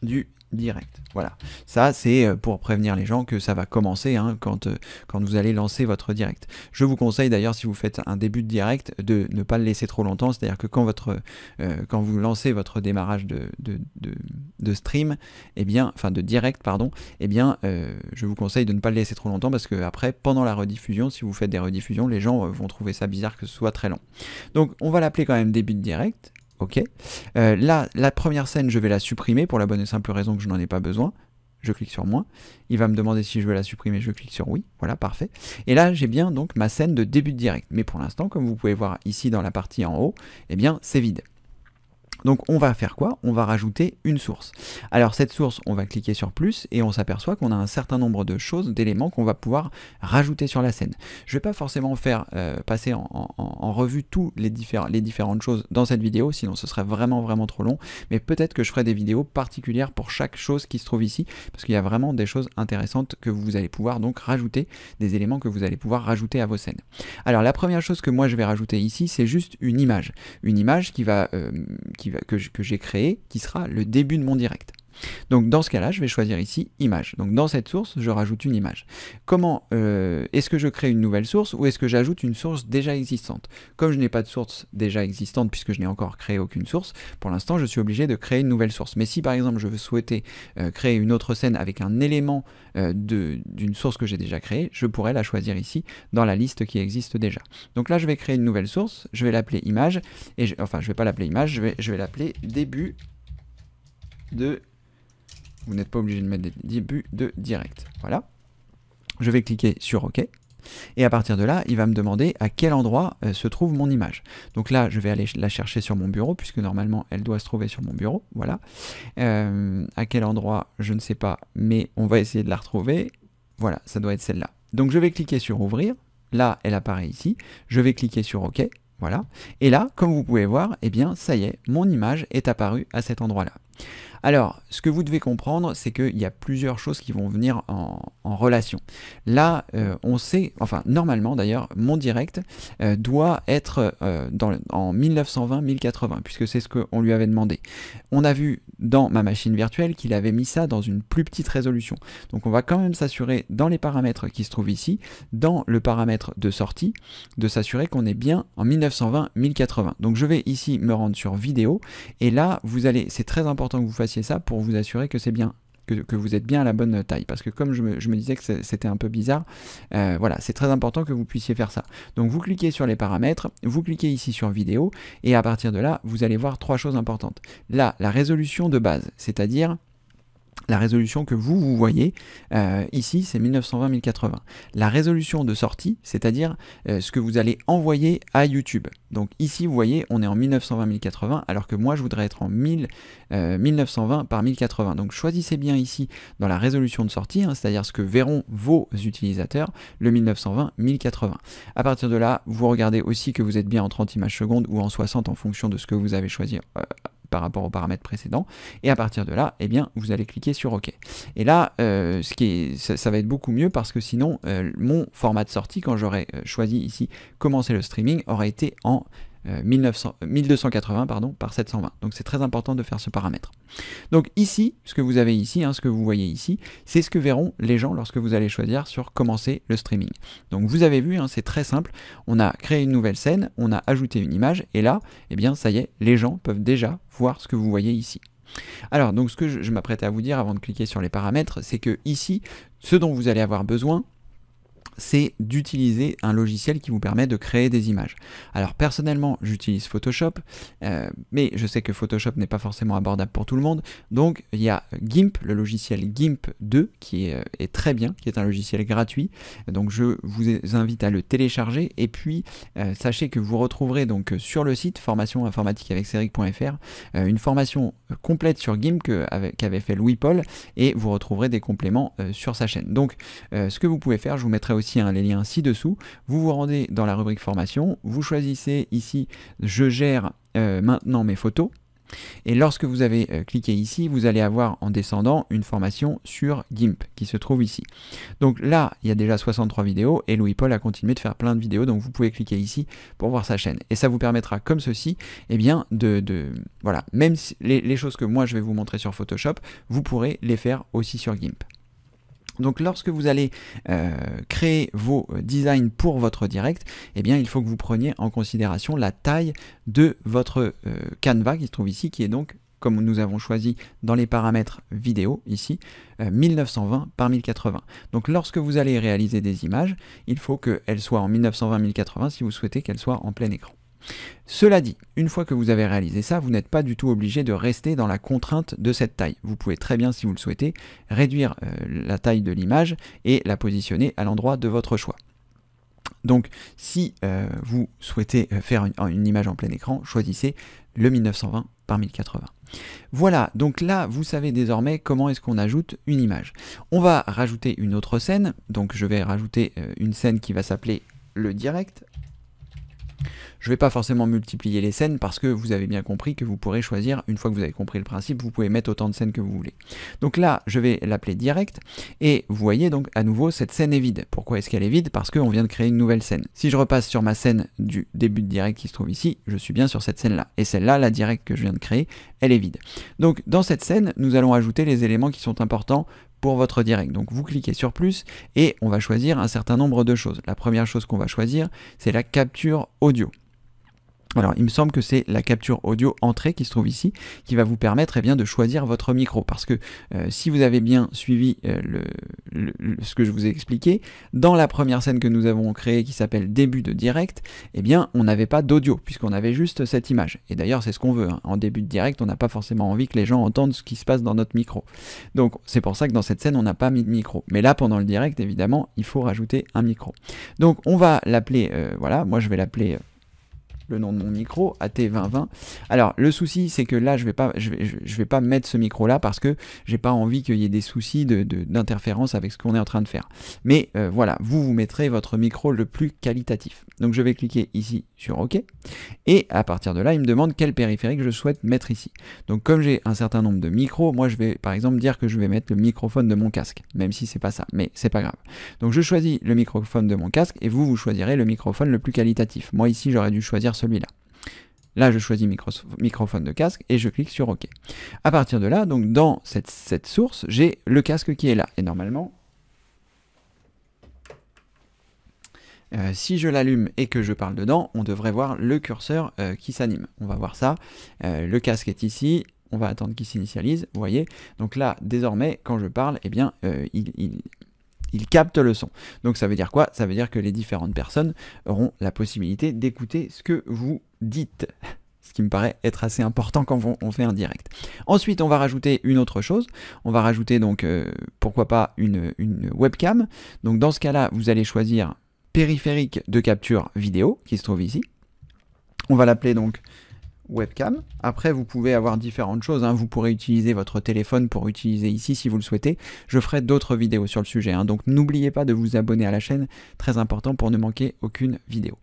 du direct. Voilà, ça c'est pour prévenir les gens que ça va commencer hein, quand vous allez lancer votre direct. Je vous conseille d'ailleurs, si vous faites un début de direct, de ne pas le laisser trop longtemps, c'est-à-dire que quand vous lancez votre démarrage de stream, eh bien, enfin de direct, pardon, eh bien, je vous conseille de ne pas le laisser trop longtemps parce que après, pendant la rediffusion, si vous faites des rediffusions, les gens vont trouver ça bizarre que ce soit très long. Donc, on va l'appeler quand même début de direct. Ok, là, la première scène, je vais la supprimer pour la bonne et simple raison que je n'en ai pas besoin. Je clique sur moins. Il va me demander si je veux la supprimer. Je clique sur oui. Voilà, parfait. Et là, j'ai bien donc ma scène de début de direct. Mais pour l'instant, comme vous pouvez voir ici dans la partie en haut, eh bien, c'est vide. Donc on va faire quoi? On va rajouter une source. Alors cette source, on va cliquer sur plus et on s'aperçoit qu'on a un certain nombre de choses, d'éléments qu'on va pouvoir rajouter sur la scène. Je ne vais pas forcément faire passer en revue toutes les différentes choses dans cette vidéo, sinon ce serait vraiment trop long, mais peut-être que je ferai des vidéos particulières pour chaque chose qui se trouve ici, parce qu'il y a vraiment des choses intéressantes que vous allez pouvoir donc rajouter, des éléments que vous allez pouvoir rajouter à vos scènes. Alors la première chose que moi je vais rajouter ici, c'est juste une image que j'ai créé, qui sera le début de mon direct. Donc dans ce cas-là, je vais choisir ici image. Donc dans cette source, je rajoute une image. Comment est-ce que je crée une nouvelle source ou est-ce que j'ajoute une source déjà existante? Comme je n'ai pas de source déjà existante puisque je n'ai encore créé aucune source, pour l'instant je suis obligé de créer une nouvelle source. Mais si par exemple je veux souhaiter créer une autre scène avec un élément d'une source que j'ai déjà créée, je pourrais la choisir ici dans la liste qui existe déjà. Donc là je vais créer une nouvelle source, je vais l'appeler image, et enfin je vais pas l'appeler image, je vais l'appeler début de... Vous n'êtes pas obligé de mettre des débuts de direct. Voilà. Je vais cliquer sur OK. Et à partir de là, il va me demander à quel endroit se trouve mon image. Donc là, je vais aller la chercher sur mon bureau, puisque normalement, elle doit se trouver sur mon bureau. Voilà. À quel endroit, je ne sais pas, mais on va essayer de la retrouver. Voilà, ça doit être celle-là. Donc je vais cliquer sur Ouvrir. Là, elle apparaît ici. Je vais cliquer sur OK. Voilà. Et là, comme vous pouvez voir, eh bien, ça y est, mon image est apparue à cet endroit-là. Alors, ce que vous devez comprendre, c'est qu'il y a plusieurs choses qui vont venir en relation. Là, on sait, enfin, normalement d'ailleurs, mon direct doit être en 1920-1080, puisque c'est ce qu'on lui avait demandé. On a vu dans ma machine virtuelle qu'il avait mis ça dans une plus petite résolution. Donc on va quand même s'assurer dans les paramètres qui se trouvent ici, dans le paramètre de sortie, de s'assurer qu'on est bien en 1920-1080. Donc je vais ici me rendre sur vidéo, et là, c'est très important que vous fassiez ça pour vous assurer que c'est bien, que vous êtes bien à la bonne taille, parce que comme je me disais que c'était un peu bizarre, voilà, c'est très important que vous puissiez faire ça. Donc vous cliquez sur les paramètres, vous cliquez ici sur vidéo, et à partir de là, vous allez voir trois choses importantes. Là, la résolution de base, c'est-à-dire la résolution que vous voyez ici, c'est 1920-1080. La résolution de sortie, c'est-à-dire ce que vous allez envoyer à YouTube. Donc ici, vous voyez, on est en 1920-1080, alors que moi, je voudrais être en 1920 par 1080. Donc choisissez bien ici dans la résolution de sortie, hein, c'est-à-dire ce que verront vos utilisateurs, le 1920-1080. À partir de là, vous regardez aussi que vous êtes bien en 30 images secondes ou en 60 en fonction de ce que vous avez choisi par rapport aux paramètres précédents, et à partir de là, eh bien, vous allez cliquer sur OK. Et là, ça va être beaucoup mieux parce que sinon, mon format de sortie, quand j'aurais choisi ici commencer le streaming, aurait été en 1280 par 720. Donc c'est très important de faire ce paramètre. Donc ici, ce que vous avez ici, hein, ce que vous voyez ici, c'est ce que verront les gens lorsque vous allez choisir sur commencer le streaming. Donc vous avez vu, hein, c'est très simple, on a créé une nouvelle scène, on a ajouté une image, et là, eh bien ça y est, les gens peuvent déjà voir ce que vous voyez ici. Alors donc ce que je m'apprêtais à vous dire avant de cliquer sur les paramètres, c'est que ici, ce dont vous allez avoir besoin, c'est d'utiliser un logiciel qui vous permet de créer des images. Alors personnellement, j'utilise Photoshop, mais je sais que Photoshop n'est pas forcément abordable pour tout le monde, donc il y a GIMP, le logiciel GIMP 2, qui est très bien, qui est un logiciel gratuit, donc je vous invite à le télécharger, et puis sachez que vous retrouverez donc sur le site formation informatique avec Cédric.fr une formation complète sur GIMP qu'avait fait Louis-Paul, et vous retrouverez des compléments sur sa chaîne. Donc ce que vous pouvez faire, je vous mettrai aussi les liens ci-dessous, vous vous rendez dans la rubrique formation, vous choisissez ici je gère maintenant mes photos, Et lorsque vous avez cliqué ici, vous allez avoir en descendant une formation sur GIMP qui se trouve ici. Donc là, il y a déjà 63 vidéos et Louis-Paul a continué de faire plein de vidéos, donc vous pouvez cliquer ici pour voir sa chaîne. Et ça vous permettra comme ceci, eh bien, voilà, même si les choses que moi je vais vous montrer sur Photoshop, vous pourrez les faire aussi sur GIMP. Donc lorsque vous allez créer vos designs pour votre direct, eh bien il faut que vous preniez en considération la taille de votre canevas qui se trouve ici, qui est donc, comme nous avons choisi dans les paramètres vidéo ici, 1920 par 1080. Donc lorsque vous allez réaliser des images, il faut qu'elles soient en 1920-1080 si vous souhaitez qu'elles soient en plein écran. Cela dit, une fois que vous avez réalisé ça, vous n'êtes pas du tout obligé de rester dans la contrainte de cette taille. Vous pouvez très bien, si vous le souhaitez, réduire la taille de l'image et la positionner à l'endroit de votre choix. Donc, si vous souhaitez faire une image en plein écran, choisissez le 1920 par 1080. Voilà, donc là, vous savez désormais comment est-ce qu'on ajoute une image. On va rajouter une autre scène, donc je vais rajouter une scène qui va s'appeler le direct. Je ne vais pas forcément multiplier les scènes parce que vous avez bien compris que vous pourrez choisir, une fois que vous avez compris le principe, vous pouvez mettre autant de scènes que vous voulez. Donc là, je vais l'appeler direct et vous voyez donc à nouveau cette scène est vide. Pourquoi est-ce qu'elle est vide? Parce qu'on vient de créer une nouvelle scène. Si je repasse sur ma scène du début de direct qui se trouve ici, je suis bien sur cette scène-là. Et celle-là, la direct que je viens de créer, elle est vide. Donc dans cette scène, nous allons ajouter les éléments qui sont importants pour votre direct. Donc vous cliquez sur plus et on va choisir un certain nombre de choses. La première chose qu'on va choisir, c'est la capture audio. Alors, il me semble que c'est la capture audio entrée qui se trouve ici, qui va vous permettre eh bien, de choisir votre micro. Parce que si vous avez bien suivi ce que je vous ai expliqué, dans la première scène que nous avons créée qui s'appelle début de direct, eh bien, on n'avait pas d'audio, puisqu'on avait juste cette image. Et d'ailleurs, c'est ce qu'on veut. Hein. En début de direct, on n'a pas forcément envie que les gens entendent ce qui se passe dans notre micro. Donc, c'est pour ça que dans cette scène, on n'a pas mis de micro. Mais là, pendant le direct, évidemment, il faut rajouter un micro. Donc, on va l'appeler, voilà, moi je vais l'appeler... le nom de mon micro, AT2020. Alors le souci c'est que là je vais pas mettre ce micro là parce que j'ai pas envie qu'il y ait des soucis d'interférence avec ce qu'on est en train de faire. Mais voilà, vous mettrez votre micro le plus qualitatif. Donc je vais cliquer ici sur OK et à partir de là il me demande quel périphérique je souhaite mettre ici. Donc comme j'ai un certain nombre de micros, moi je vais par exemple dire que je vais mettre le microphone de mon casque, même si c'est pas ça, mais c'est pas grave. Donc je choisis le microphone de mon casque et vous choisirez le microphone le plus qualitatif. Moi ici j'aurais dû choisir celui-là. Là, je choisis microphone de casque et je clique sur OK. À partir de là, donc dans cette source, j'ai le casque qui est là. Et normalement, si je l'allume et que je parle dedans, on devrait voir le curseur qui s'anime. On va voir ça. Le casque est ici. On va attendre qu'il s'initialise. Vous voyez. Donc là, désormais, quand je parle, eh bien, il capte le son. Donc ça veut dire quoi? Ça veut dire que les différentes personnes auront la possibilité d'écouter ce que vous dites. Ce qui me paraît être assez important quand on fait un direct. Ensuite, on va rajouter une autre chose. On va rajouter donc, pourquoi pas, une webcam. Donc dans ce cas-là, vous allez choisir périphérique de capture vidéo, qui se trouve ici. On va l'appeler donc webcam. Après, vous pouvez avoir différentes choses. Hein. Vous pourrez utiliser votre téléphone pour utiliser ici si vous le souhaitez. Je ferai d'autres vidéos sur le sujet. Hein. Donc, n'oubliez pas de vous abonner à la chaîne. Très important pour ne manquer aucune vidéo.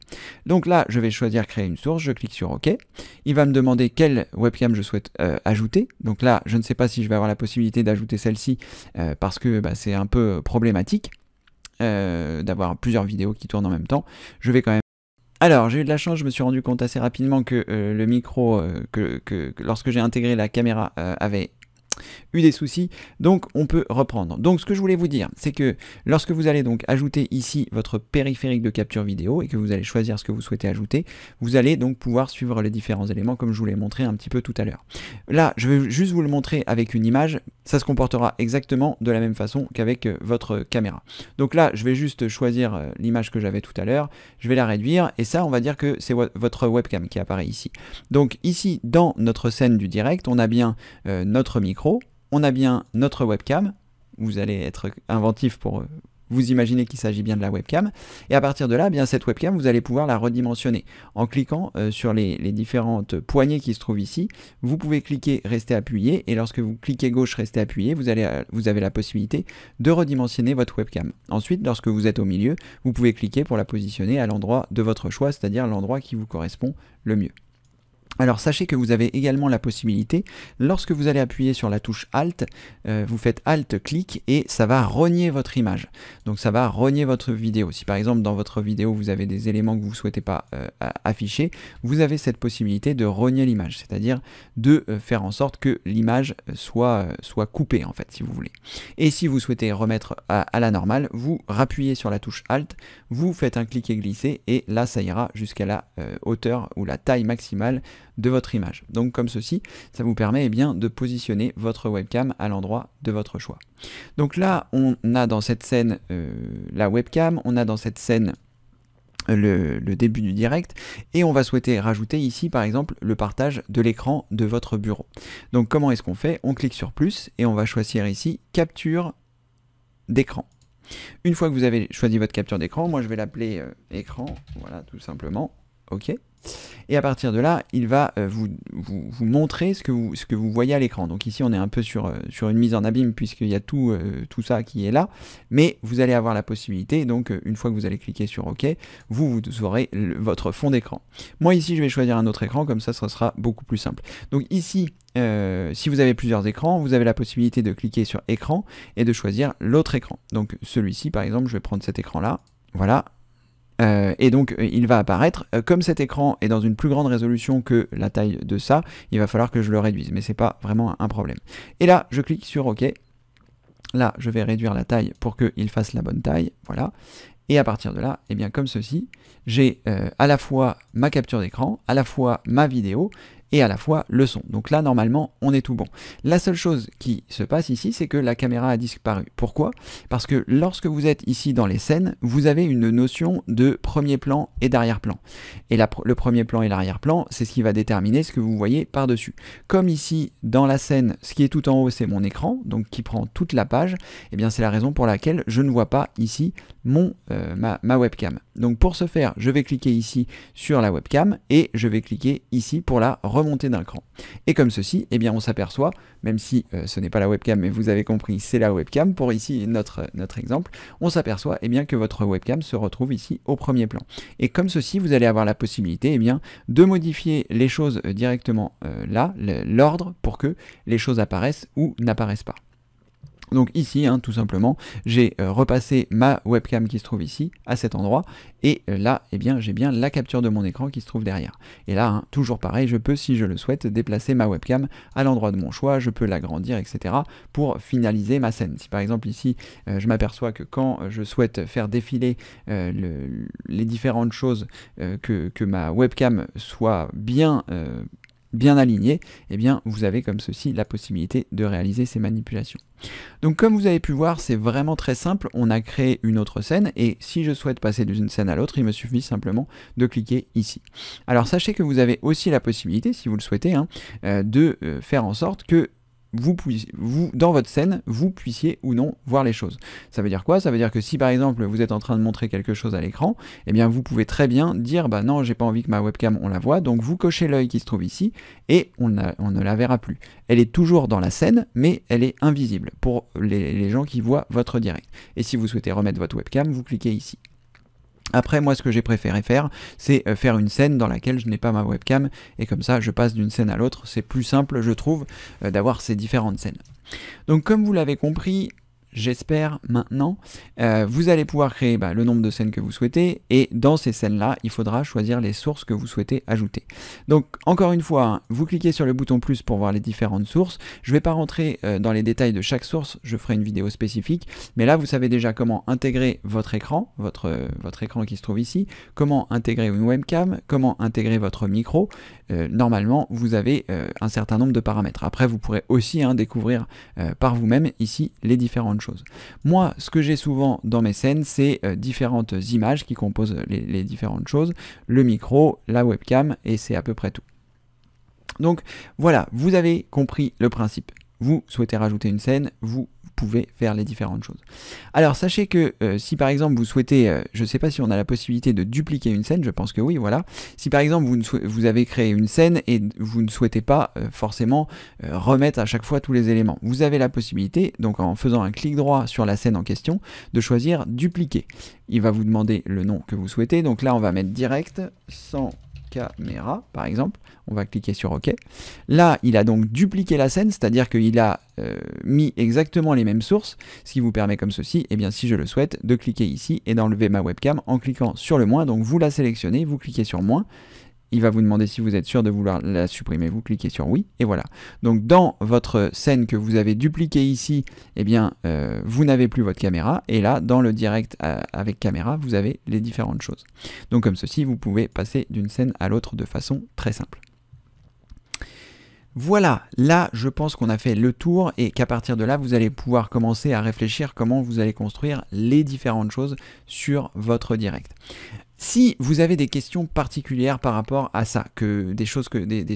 Donc là, je vais choisir créer une source. Je clique sur OK. Il va me demander quelle webcam je souhaite ajouter. Donc là, je ne sais pas si je vais avoir la possibilité d'ajouter celle-ci parce que c'est un peu problématique d'avoir plusieurs vidéos qui tournent en même temps. Je vais quand même... Alors, j'ai eu de la chance, je me suis rendu compte assez rapidement que le micro, lorsque j'ai intégré la caméra, avait eu des soucis, donc on peut reprendre. Donc ce que je voulais vous dire, c'est que lorsque vous allez donc ajouter ici votre périphérique de capture vidéo et que vous allez choisir ce que vous souhaitez ajouter, vous allez donc pouvoir suivre les différents éléments comme je vous l'ai montré un petit peu tout à l'heure. Là, je vais juste vous le montrer avec une image, ça se comportera exactement de la même façon qu'avec votre caméra. Donc là, je vais juste choisir l'image que j'avais tout à l'heure, je vais la réduire et ça, on va dire que c'est votre webcam qui apparaît ici. Donc ici, dans notre scène du direct, on a bien notre micro, on a bien notre webcam, vous allez être inventif pour vous imaginer qu'il s'agit bien de la webcam, et à partir de là, bien cette webcam, vous allez pouvoir la redimensionner. En cliquant sur les différentes poignées qui se trouvent ici, vous pouvez cliquer, rester appuyé, et lorsque vous cliquez gauche, rester appuyé, vous avez la possibilité de redimensionner votre webcam. Ensuite, lorsque vous êtes au milieu, vous pouvez cliquer pour la positionner à l'endroit de votre choix, c'est-à-dire l'endroit qui vous correspond le mieux. Alors sachez que vous avez également la possibilité, lorsque vous allez appuyer sur la touche Alt, vous faites Alt-clic et ça va renier votre image. Donc ça va renier votre vidéo. Si par exemple dans votre vidéo vous avez des éléments que vous ne souhaitez pas afficher, vous avez cette possibilité de renier l'image, c'est-à-dire de faire en sorte que l'image soit coupée en fait, si vous voulez. Et si vous souhaitez remettre à la normale, vous rappuyez sur la touche Alt, vous faites un clic et glisser et là ça ira jusqu'à la hauteur ou la taille maximale de votre image. Donc comme ceci, ça vous permet bien de positionner votre webcam à l'endroit de votre choix. Donc là, on a dans cette scène la webcam, on a dans cette scène le début du direct et on va souhaiter rajouter ici par exemple le partage de l'écran de votre bureau. Donc comment est-ce qu'on fait? On clique sur plus et on va choisir ici capture d'écran. Une fois que vous avez choisi votre capture d'écran, moi je vais l'appeler écran, voilà tout simplement, ok. Et à partir de là, il va vous montrer ce que vous voyez à l'écran. Donc ici, on est un peu sur une mise en abîme puisqu'il y a tout ça qui est là. Mais vous allez avoir la possibilité, donc une fois que vous allez cliquer sur OK, vous aurez votre fond d'écran. Moi ici, je vais choisir un autre écran, comme ça, ce sera beaucoup plus simple. Donc ici, si vous avez plusieurs écrans, vous avez la possibilité de cliquer sur écran et de choisir l'autre écran. Donc celui-ci, par exemple, je vais prendre cet écran-là. Voilà. Et donc il va apparaître, comme cet écran est dans une plus grande résolution que la taille de ça, il va falloir que je le réduise, mais c'est pas vraiment un problème. Et là, je clique sur OK. Là, je vais réduire la taille pour qu'il fasse la bonne taille, voilà. Et à partir de là, eh bien comme ceci, j'ai à la fois ma capture d'écran, à la fois ma vidéo, et à la fois le son. Donc là, normalement, on est tout bon. La seule chose qui se passe ici, c'est que la caméra a disparu. Pourquoi? Parce que lorsque vous êtes ici dans les scènes, vous avez une notion de premier plan et d'arrière-plan. Et le premier plan et l'arrière-plan, c'est ce qui va déterminer ce que vous voyez par-dessus. Comme ici, dans la scène, ce qui est tout en haut, c'est mon écran, donc qui prend toute la page, eh bien c'est la raison pour laquelle je ne vois pas ici ma webcam. Donc pour ce faire, je vais cliquer ici sur la webcam et je vais cliquer ici pour la remontée d'un cran. Et comme ceci, eh bien on s'aperçoit, même si ce n'est pas la webcam, mais vous avez compris, c'est la webcam, pour ici notre exemple, on s'aperçoit eh bien que votre webcam se retrouve ici au premier plan. Et comme ceci, vous allez avoir la possibilité eh bien, de modifier les choses directement là, l'ordre, pour que les choses apparaissent ou n'apparaissent pas. Donc ici, hein, tout simplement, j'ai repassé ma webcam qui se trouve ici, à cet endroit, et là, eh bien, j'ai bien la capture de mon écran qui se trouve derrière. Et là, hein, toujours pareil, je peux, si je le souhaite, déplacer ma webcam à l'endroit de mon choix, je peux l'agrandir, etc. pour finaliser ma scène. Si par exemple ici, je m'aperçois que quand je souhaite faire défiler les différentes choses, que ma webcam soit bien aligné, eh bien vous avez comme ceci la possibilité de réaliser ces manipulations. Donc comme vous avez pu voir, c'est vraiment très simple, on a créé une autre scène et si je souhaite passer d'une scène à l'autre, il me suffit simplement de cliquer ici. Alors sachez que vous avez aussi la possibilité, si vous le souhaitez, hein, de faire en sorte que dans votre scène, vous puissiez ou non voir les choses. Ça veut dire quoi? Ça veut dire que si par exemple vous êtes en train de montrer quelque chose à l'écran, eh bien vous pouvez très bien dire bah non, j'ai pas envie que ma webcam on la voit, donc vous cochez l'œil qui se trouve ici et on ne la verra plus. Elle est toujours dans la scène, mais elle est invisible pour les gens qui voient votre direct. Et si vous souhaitez remettre votre webcam, vous cliquez ici. Après, moi, ce que j'ai préféré faire, c'est faire une scène dans laquelle je n'ai pas ma webcam, et comme ça, je passe d'une scène à l'autre. C'est plus simple, je trouve, d'avoir ces différentes scènes. Donc, comme vous l'avez compris, j'espère maintenant, vous allez pouvoir créer le nombre de scènes que vous souhaitez, et dans ces scènes-là, il faudra choisir les sources que vous souhaitez ajouter. Donc, encore une fois, hein, vous cliquez sur le bouton plus pour voir les différentes sources. Je ne vais pas rentrer dans les détails de chaque source, je ferai une vidéo spécifique, mais là, vous savez déjà comment intégrer votre écran, votre écran qui se trouve ici, comment intégrer une webcam, comment intégrer votre micro. Normalement, vous avez un certain nombre de paramètres. Après, vous pourrez aussi découvrir par vous-même ici les différentes choses. Moi, ce que j'ai souvent dans mes scènes, c'est différentes images qui composent les différentes choses, le micro, la webcam, et c'est à peu près tout. Donc voilà, vous avez compris le principe. Vous souhaitez rajouter une scène, vous pouvez faire les différentes choses. Alors sachez que si par exemple vous souhaitez, je ne sais pas si on a la possibilité de dupliquer une scène, je pense que oui, voilà. Si par exemple vous avez créé une scène et vous ne souhaitez pas forcément remettre à chaque fois tous les éléments, vous avez la possibilité, donc en faisant un clic droit sur la scène en question, de choisir dupliquer. Il va vous demander le nom que vous souhaitez, donc là on va mettre direct sans caméra, par exemple. On va cliquer sur OK. Là, il a donc dupliqué la scène, c'est-à-dire qu'il a mis exactement les mêmes sources, ce qui vous permet comme ceci, et bien si je le souhaite, de cliquer ici et d'enlever ma webcam en cliquant sur le moins. Donc vous la sélectionnez, vous cliquez sur moins. Il va vous demander si vous êtes sûr de vouloir la supprimer, vous cliquez sur oui, et voilà. Donc dans votre scène que vous avez dupliquée ici, eh bien, vous n'avez plus votre caméra, et là, dans le direct avec caméra, vous avez les différentes choses. Donc comme ceci, vous pouvez passer d'une scène à l'autre de façon très simple. Voilà, là je pense qu'on a fait le tour et qu'à partir de là vous allez pouvoir commencer à réfléchir comment vous allez construire les différentes choses sur votre direct. Si vous avez des questions particulières par rapport à ça, des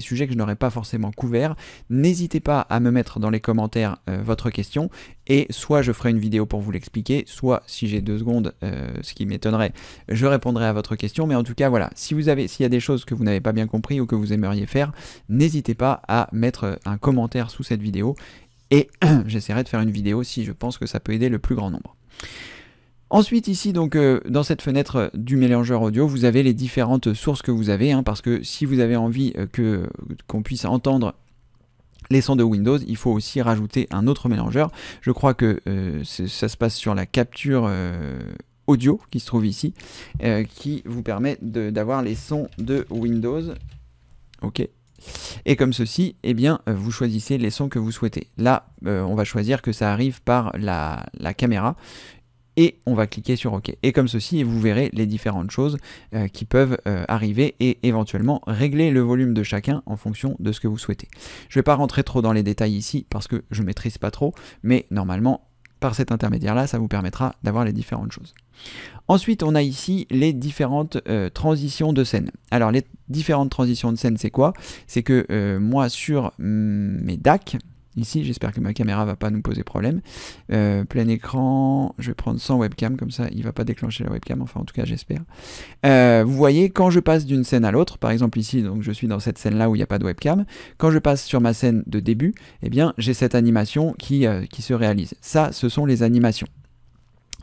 sujets que je n'aurais pas forcément couverts, n'hésitez pas à me mettre dans les commentaires votre question et soit je ferai une vidéo pour vous l'expliquer, soit si j'ai 2 secondes, ce qui m'étonnerait, je répondrai à votre question. Mais en tout cas, voilà, s'il y a des choses que vous n'avez pas bien compris ou que vous aimeriez faire, n'hésitez pas à mettre un commentaire sous cette vidéo et j'essaierai de faire une vidéo si je pense que ça peut aider le plus grand nombre. Ensuite ici, donc dans cette fenêtre du mélangeur audio, vous avez les différentes sources que vous avez, parce que si vous avez envie qu'on puisse entendre les sons de Windows, il faut aussi rajouter un autre mélangeur. Je crois que ça se passe sur la capture audio qui se trouve ici, qui vous permet d'avoir les sons de Windows. Ok. Et comme ceci, eh bien, vous choisissez les sons que vous souhaitez. Là, on va choisir que ça arrive par la caméra. Et on va cliquer sur OK. Et comme ceci, vous verrez les différentes choses qui peuvent arriver et éventuellement régler le volume de chacun en fonction de ce que vous souhaitez. Je ne vais pas rentrer trop dans les détails ici parce que je ne maîtrise pas trop, mais normalement, par cet intermédiaire-là, ça vous permettra d'avoir les différentes choses. Ensuite, on a ici les différentes transitions de scène. Alors, les différentes transitions de scène, c'est quoi? C'est que moi, sur mes DAC, ici, j'espère que ma caméra ne va pas nous poser problème. Plein écran, je vais prendre sans webcam, comme ça il ne va pas déclencher la webcam, enfin en tout cas j'espère. Vous voyez, quand je passe d'une scène à l'autre, par exemple ici, donc je suis dans cette scène-là où il n'y a pas de webcam, quand je passe sur ma scène de début, eh bien j'ai cette animation qui se réalise. Ça, ce sont les animations.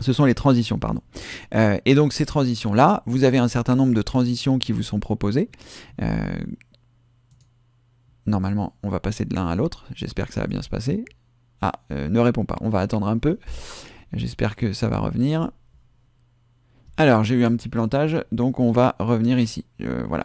Ce sont les transitions, pardon. Et donc ces transitions-là, vous avez un certain nombre de transitions qui vous sont proposées. Normalement, on va passer de l'un à l'autre. J'espère que ça va bien se passer. Ah, ne répond pas. On va attendre un peu. J'espère que ça va revenir. Alors, j'ai eu un petit plantage, donc on va revenir ici. Voilà.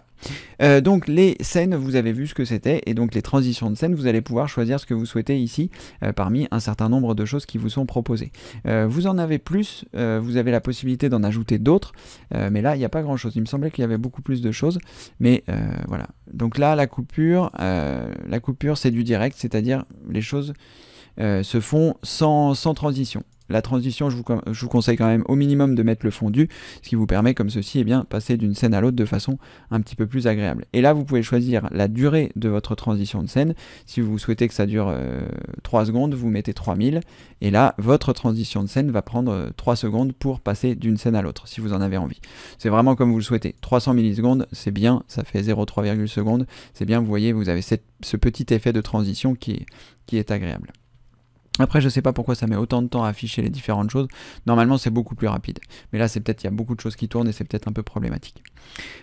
Donc, les scènes, vous avez vu ce que c'était, et donc les transitions de scène, vous allez pouvoir choisir ce que vous souhaitez ici, parmi un certain nombre de choses qui vous sont proposées. Vous en avez plus, vous avez la possibilité d'en ajouter d'autres, mais là, il n'y a pas grand-chose. Il me semblait qu'il y avait beaucoup plus de choses, mais voilà. Donc là, la coupure c'est du direct, c'est-à-dire les choses se font sans transition. La transition, je vous conseille quand même au minimum de mettre le fondu, ce qui vous permet comme ceci, eh bien, passer d'une scène à l'autre de façon un petit peu plus agréable. Et là, vous pouvez choisir la durée de votre transition de scène. Si vous souhaitez que ça dure 3 secondes, vous mettez 3000. Et là, votre transition de scène va prendre 3 secondes pour passer d'une scène à l'autre, si vous en avez envie. C'est vraiment comme vous le souhaitez. 300 millisecondes, c'est bien, ça fait 0,3 secondes. C'est bien, vous voyez, vous avez ce petit effet de transition qui est agréable. Après, je ne sais pas pourquoi ça met autant de temps à afficher les différentes choses. Normalement, c'est beaucoup plus rapide. Mais là, c'est peut-être, il y a beaucoup de choses qui tournent et c'est peut-être un peu problématique.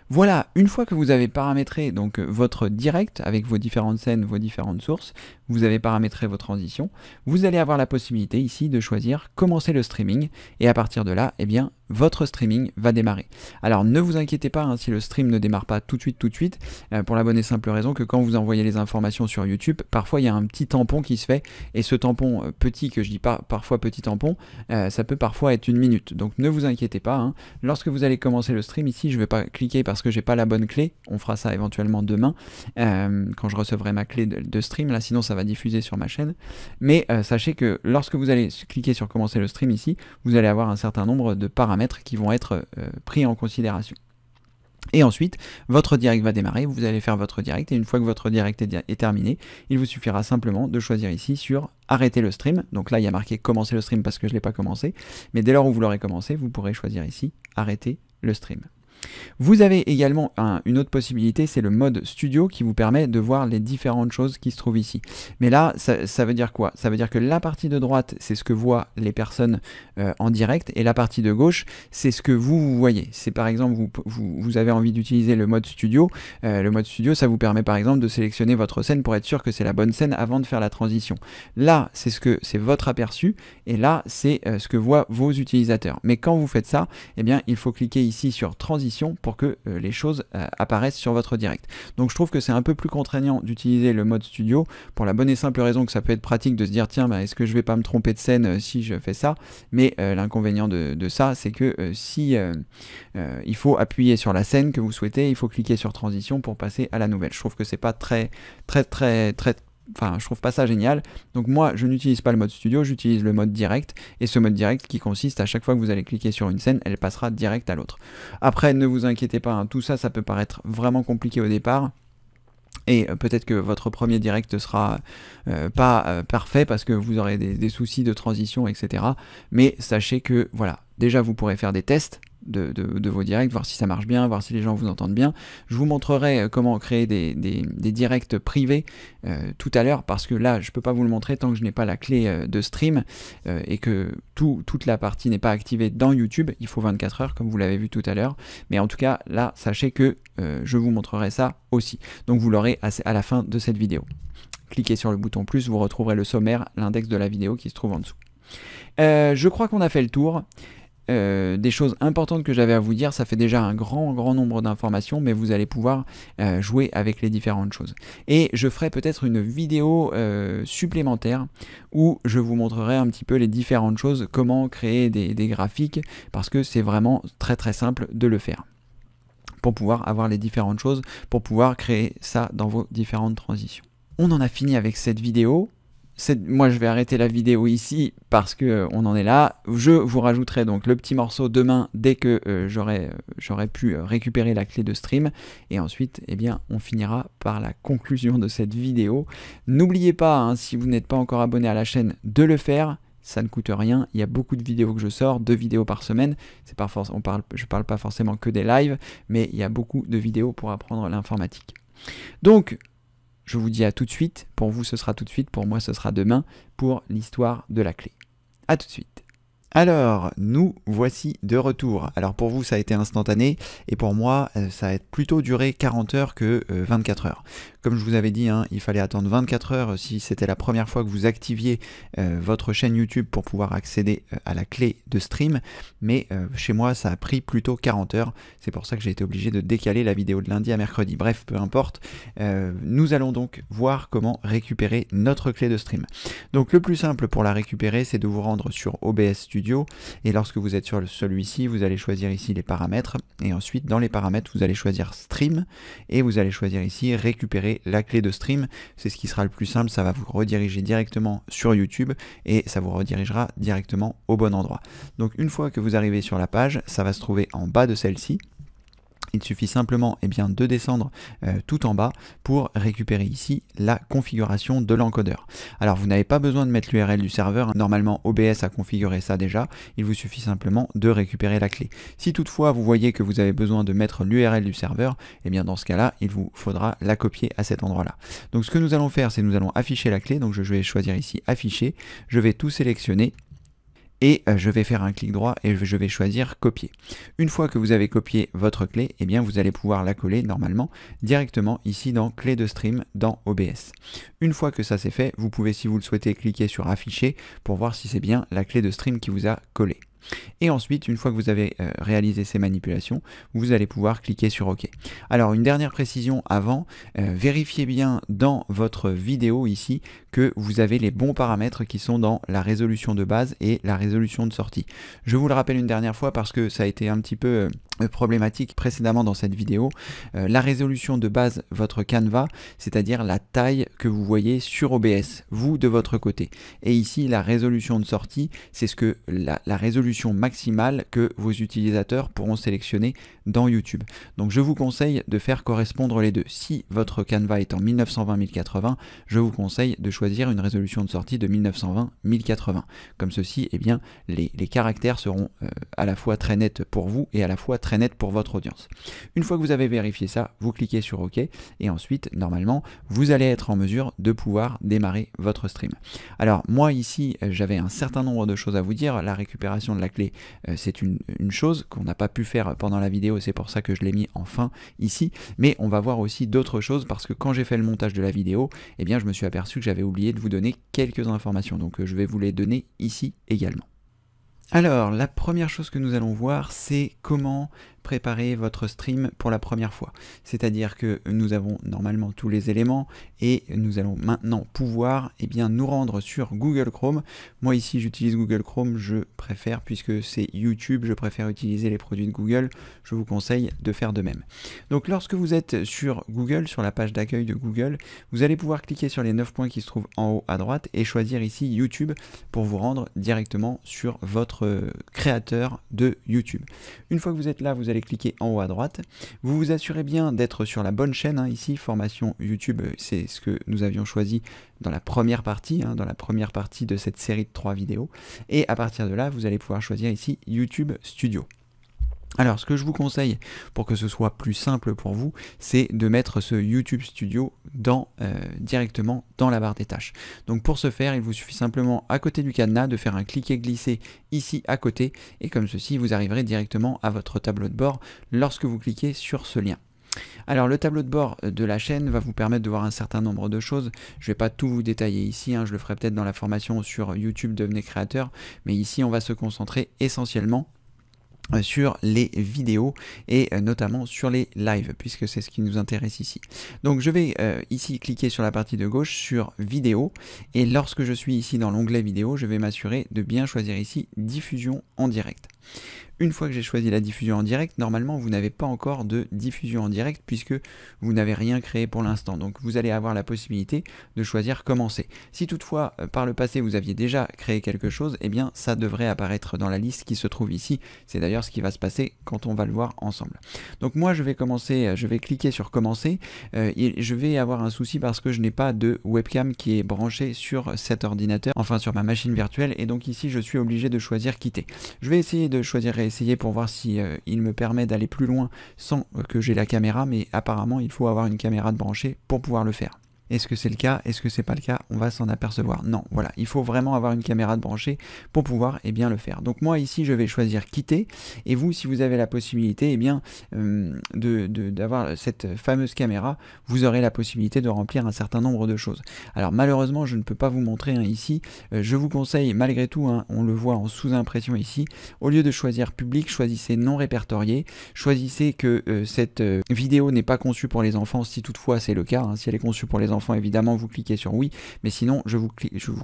Voilà, une fois que vous avez paramétré donc votre direct avec vos différentes scènes, vos différentes sources, vous avez paramétré vos transitions, vous allez avoir la possibilité ici de choisir commencer le streaming et à partir de là, eh bien, votre streaming va démarrer. Alors ne vous inquiétez pas si le stream ne démarre pas tout de suite, pour la bonne et simple raison que quand vous envoyez les informations sur YouTube, parfois il y a un petit tampon qui se fait et ce tampon petit, que je dis pas parfois petit tampon, ça peut parfois être 1 minute. Donc ne vous inquiétez pas, lorsque vous allez commencer le stream ici, je ne vais pas cliquer parce que j'ai pas la bonne clé, on fera ça éventuellement demain quand je recevrai ma clé de stream, là sinon ça va diffuser sur ma chaîne, mais sachez que lorsque vous allez cliquer sur commencer le stream ici, vous allez avoir un certain nombre de paramètres qui vont être pris en considération. Et ensuite, votre direct va démarrer, vous allez faire votre direct, et une fois que votre direct est terminé, il vous suffira simplement de choisir ici sur arrêter le stream. Donc là, il y a marqué commencer le stream parce que je ne l'ai pas commencé, mais dès lors où vous l'aurez commencé, vous pourrez choisir ici arrêter le stream. Vous avez également une autre possibilité, c'est le mode studio qui vous permet de voir les différentes choses qui se trouvent ici. Mais là, ça veut dire quoi? Ça veut dire que la partie de droite, c'est ce que voient les personnes en direct, et la partie de gauche, c'est ce que vous voyez. C'est par exemple, vous avez envie d'utiliser le mode studio. Le mode studio, ça vous permet par exemple de sélectionner votre scène pour être sûr que c'est la bonne scène avant de faire la transition. Là, c'est votre aperçu, et là, c'est ce que voient vos utilisateurs. Mais quand vous faites ça, eh bien, il faut cliquer ici sur transition pour que les choses apparaissent sur votre direct. Donc je trouve que c'est un peu plus contraignant d'utiliser le mode studio pour la bonne et simple raison que ça peut être pratique de se dire tiens, est-ce que je vais pas me tromper de scène si je fais ça? Mais l'inconvénient de ça, c'est que si il faut appuyer sur la scène que vous souhaitez, il faut cliquer sur transition pour passer à la nouvelle. Je trouve que c'est pas enfin, je trouve pas ça génial. Donc moi, je n'utilise pas le mode studio, j'utilise le mode direct. Et ce mode direct qui consiste à chaque fois que vous allez cliquer sur une scène, elle passera direct à l'autre. Après, ne vous inquiétez pas, hein, tout ça, ça peut paraître vraiment compliqué au départ. Et peut-être que votre premier direct sera pas parfait parce que vous aurez des soucis de transition, etc. Mais sachez que, voilà, déjà vous pourrez faire des tests de vos directs, voir si ça marche bien, voir si les gens vous entendent bien. Je vous montrerai comment créer des directs privés tout à l'heure, parce que là je peux pas vous le montrer tant que je n'ai pas la clé de stream et que toute la partie n'est pas activée dans YouTube. Il faut 24 heures comme vous l'avez vu tout à l'heure, mais en tout cas là sachez que je vous montrerai ça aussi, donc vous l'aurez à la fin de cette vidéo. Cliquez sur le bouton plus, vous retrouverez le sommaire, l'index de la vidéo qui se trouve en dessous. Je crois qu'on a fait le tour. Des choses importantes que j'avais à vous dire, ça fait déjà un grand nombre d'informations, mais vous allez pouvoir jouer avec les différentes choses. Et je ferai peut-être une vidéo supplémentaire où je vous montrerai un petit peu les différentes choses, comment créer des graphiques, parce que c'est vraiment très simple de le faire, pour pouvoir avoir les différentes choses, pour pouvoir créer ça dans vos différentes transitions. On en a fini avec cette vidéo. Moi je vais arrêter la vidéo ici parce que on en est là. Je vous rajouterai donc le petit morceau demain dès que j'aurai pu récupérer la clé de stream, et ensuite eh bien on finira par la conclusion de cette vidéo. N'oubliez pas, hein, si vous n'êtes pas encore abonné à la chaîne, de le faire. Ça ne coûte rien, il y a beaucoup de vidéos que je sors, 2 vidéos par semaine. Je parle pas forcément que des lives, mais il y a beaucoup de vidéos pour apprendre l'informatique. Donc je vous dis à tout de suite, pour vous ce sera tout de suite, pour moi ce sera demain, pour l'histoire de la clé. À tout de suite. Alors, nous voici de retour. Alors pour vous ça a été instantané, et pour moi ça a plutôt duré 40 heures que 24 heures. Comme je vous avais dit, hein, il fallait attendre 24 heures si c'était la première fois que vous activiez votre chaîne YouTube pour pouvoir accéder à la clé de stream, mais chez moi ça a pris plutôt 40 heures, c'est pour ça que j'ai été obligé de décaler la vidéo de lundi à mercredi. Bref, peu importe, nous allons donc voir comment récupérer notre clé de stream. Donc le plus simple pour la récupérer, c'est de vous rendre sur OBS Studio, et lorsque vous êtes sur celui-ci, vous allez choisir ici les paramètres, et ensuite dans les paramètres vous allez choisir Stream, et vous allez choisir ici récupérer la clé de stream. C'est ce qui sera le plus simple, ça va vous rediriger directement sur YouTube et ça vous redirigera directement au bon endroit. Donc une fois que vous arrivez sur la page, ça va se trouver en bas de celle-ci. Il suffit simplement de descendre tout en bas pour récupérer ici la configuration de l'encodeur. Alors vous n'avez pas besoin de mettre l'URL du serveur, normalement OBS a configuré ça déjà, il vous suffit simplement de récupérer la clé. Si toutefois vous voyez que vous avez besoin de mettre l'URL du serveur, et bien dans ce cas-là, il vous faudra la copier à cet endroit-là. Donc ce que nous allons faire, c'est nous allons afficher la clé, donc je vais choisir ici afficher, je vais tout sélectionner, et je vais faire un clic droit et je vais choisir copier. Une fois que vous avez copié votre clé, eh bien vous allez pouvoir la coller normalement directement ici dans clé de stream dans OBS. Une fois que ça c'est fait, vous pouvez, si vous le souhaitez, cliquer sur afficher pour voir si c'est bien la clé de stream qui vous a collé. Et ensuite, une fois que vous avez réalisé ces manipulations, vous allez pouvoir cliquer sur OK. Alors, une dernière précision avant, vérifiez bien dans votre vidéo ici que vous avez les bons paramètres qui sont dans la résolution de base et la résolution de sortie. Je vous le rappelle une dernière fois parce que ça a été un petit peu problématique précédemment dans cette vidéo. La résolution de base, votre canevas, c'est-à-dire la taille que vous voyez sur OBS, vous de votre côté. Et ici, la résolution de sortie, c'est ce que la résolution résolution maximale que vos utilisateurs pourront sélectionner dans YouTube. Donc je vous conseille de faire correspondre les deux. Si votre Canva est en 1920-1080, je vous conseille de choisir une résolution de sortie de 1920-1080. Comme ceci, eh bien, les caractères seront à la fois très nets pour vous et à la fois très nets pour votre audience. Une fois que vous avez vérifié ça, vous cliquez sur OK et ensuite, normalement, vous allez être en mesure de pouvoir démarrer votre stream. Alors moi ici, j'avais un certain nombre de choses à vous dire. La récupération de la clé, c'est une chose qu'on n'a pas pu faire pendant la vidéo, c'est pour ça que je l'ai mis en fin ici, mais on va voir aussi d'autres choses parce que quand j'ai fait le montage de la vidéo, eh bien je me suis aperçu que j'avais oublié de vous donner quelques informations, donc je vais vous les donner ici également. Alors, la première chose que nous allons voir, c'est comment préparer votre stream pour la première fois. C'est-à-dire que nous avons normalement tous les éléments et nous allons maintenant pouvoir nous rendre sur Google Chrome. Moi ici j'utilise Google Chrome, je préfère, puisque c'est YouTube, je préfère utiliser les produits de Google, je vous conseille de faire de même. Donc lorsque vous êtes sur Google, sur la page d'accueil de Google, vous allez pouvoir cliquer sur les 9 points qui se trouvent en haut à droite et choisir ici YouTube pour vous rendre directement sur votre créateur de YouTube. Une fois que vous êtes là, vous allez cliquer en haut à droite. Vous vous assurez bien d'être sur la bonne chaîne, ici, formation YouTube, c'est ce que nous avions choisi dans la première partie, de cette série de 3 vidéos. Et à partir de là, vous allez pouvoir choisir ici YouTube Studio. Alors, ce que je vous conseille pour que ce soit plus simple pour vous, c'est de mettre ce YouTube Studio directement dans la barre des tâches. Donc pour ce faire, il vous suffit simplement à côté du cadenas de faire un cliquer-glisser ici à côté, et comme ceci, vous arriverez directement à votre tableau de bord lorsque vous cliquez sur ce lien. Alors le tableau de bord de la chaîne va vous permettre de voir un certain nombre de choses. Je ne vais pas tout vous détailler ici, je le ferai peut-être dans la formation sur YouTube Devenez créateur, mais ici on va se concentrer essentiellement sur les vidéos et notamment sur les lives, puisque c'est ce qui nous intéresse ici. Donc je vais ici cliquer sur la partie de gauche sur vidéo, et lorsque je suis ici dans l'onglet vidéo, je vais m'assurer de bien choisir ici diffusion en direct. Une fois que j'ai choisi la diffusion en direct, normalement vous n'avez pas encore de diffusion en direct puisque vous n'avez rien créé pour l'instant. Donc vous allez avoir la possibilité de choisir commencer. Si toutefois par le passé vous aviez déjà créé quelque chose, eh bien ça devrait apparaître dans la liste qui se trouve ici. C'est d'ailleurs ce qui va se passer quand on va le voir ensemble. Donc moi je vais commencer, je vais cliquer sur commencer et je vais avoir un souci parce que je n'ai pas de webcam qui est branchée sur cet ordinateur, enfin sur ma machine virtuelle, et donc ici je suis obligé de choisir quitter. Je vais essayer de choisir essayer pour voir si il me permet d'aller plus loin sans que j'ai la caméra, mais apparemment il faut avoir une caméra de branchée pour pouvoir le faire. Est-ce que c'est le cas? Est-ce que c'est pas le cas? On va s'en apercevoir. Non, voilà, il faut vraiment avoir une caméra de branchée pour pouvoir bien le faire. Donc moi ici je vais choisir quitter, et vous, si vous avez la possibilité d'avoir cette fameuse caméra, vous aurez la possibilité de remplir un certain nombre de choses. Alors malheureusement je ne peux pas vous montrer ici, je vous conseille malgré tout, on le voit en sous-impression ici, au lieu de choisir public, choisissez non répertorié, choisissez que cette vidéo n'est pas conçue pour les enfants, si toutefois c'est le cas, si elle est conçue pour les enfants, évidemment vous cliquez sur oui, mais sinon je vous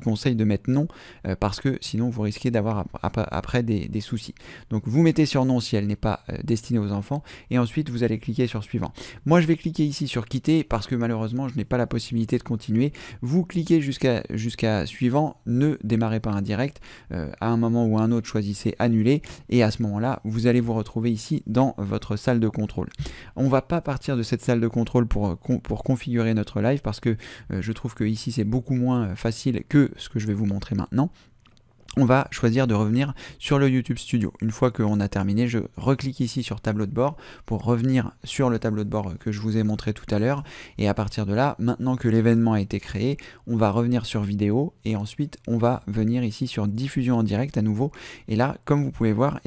conseille de mettre non, parce que sinon vous risquez d'avoir après des soucis. Donc vous mettez sur non si elle n'est pas destinée aux enfants, et ensuite vous allez cliquer sur suivant. Moi je vais cliquer ici sur quitter parce que malheureusement je n'ai pas la possibilité de continuer. Vous cliquez jusqu'à suivant, ne démarrez pas un direct, à un moment ou à un autre choisissez annuler, et à ce moment là vous allez vous retrouver ici dans votre salle de contrôle. On va pas partir de cette salle de contrôle pour configurer notre live, parce que je trouve que ici c'est beaucoup moins facile que ce que je vais vous montrer maintenant. On va choisir de revenir sur le YouTube Studio. Une fois qu'on a terminé, je reclique ici sur tableau de bord pour revenir sur le tableau de bord que je vous ai montré tout à l'heure, et à partir de là, maintenant que l'événement a été créé, on va revenir sur vidéo, et ensuite on va venir ici sur diffusion en direct à nouveau, et là comme vous pouvez voir,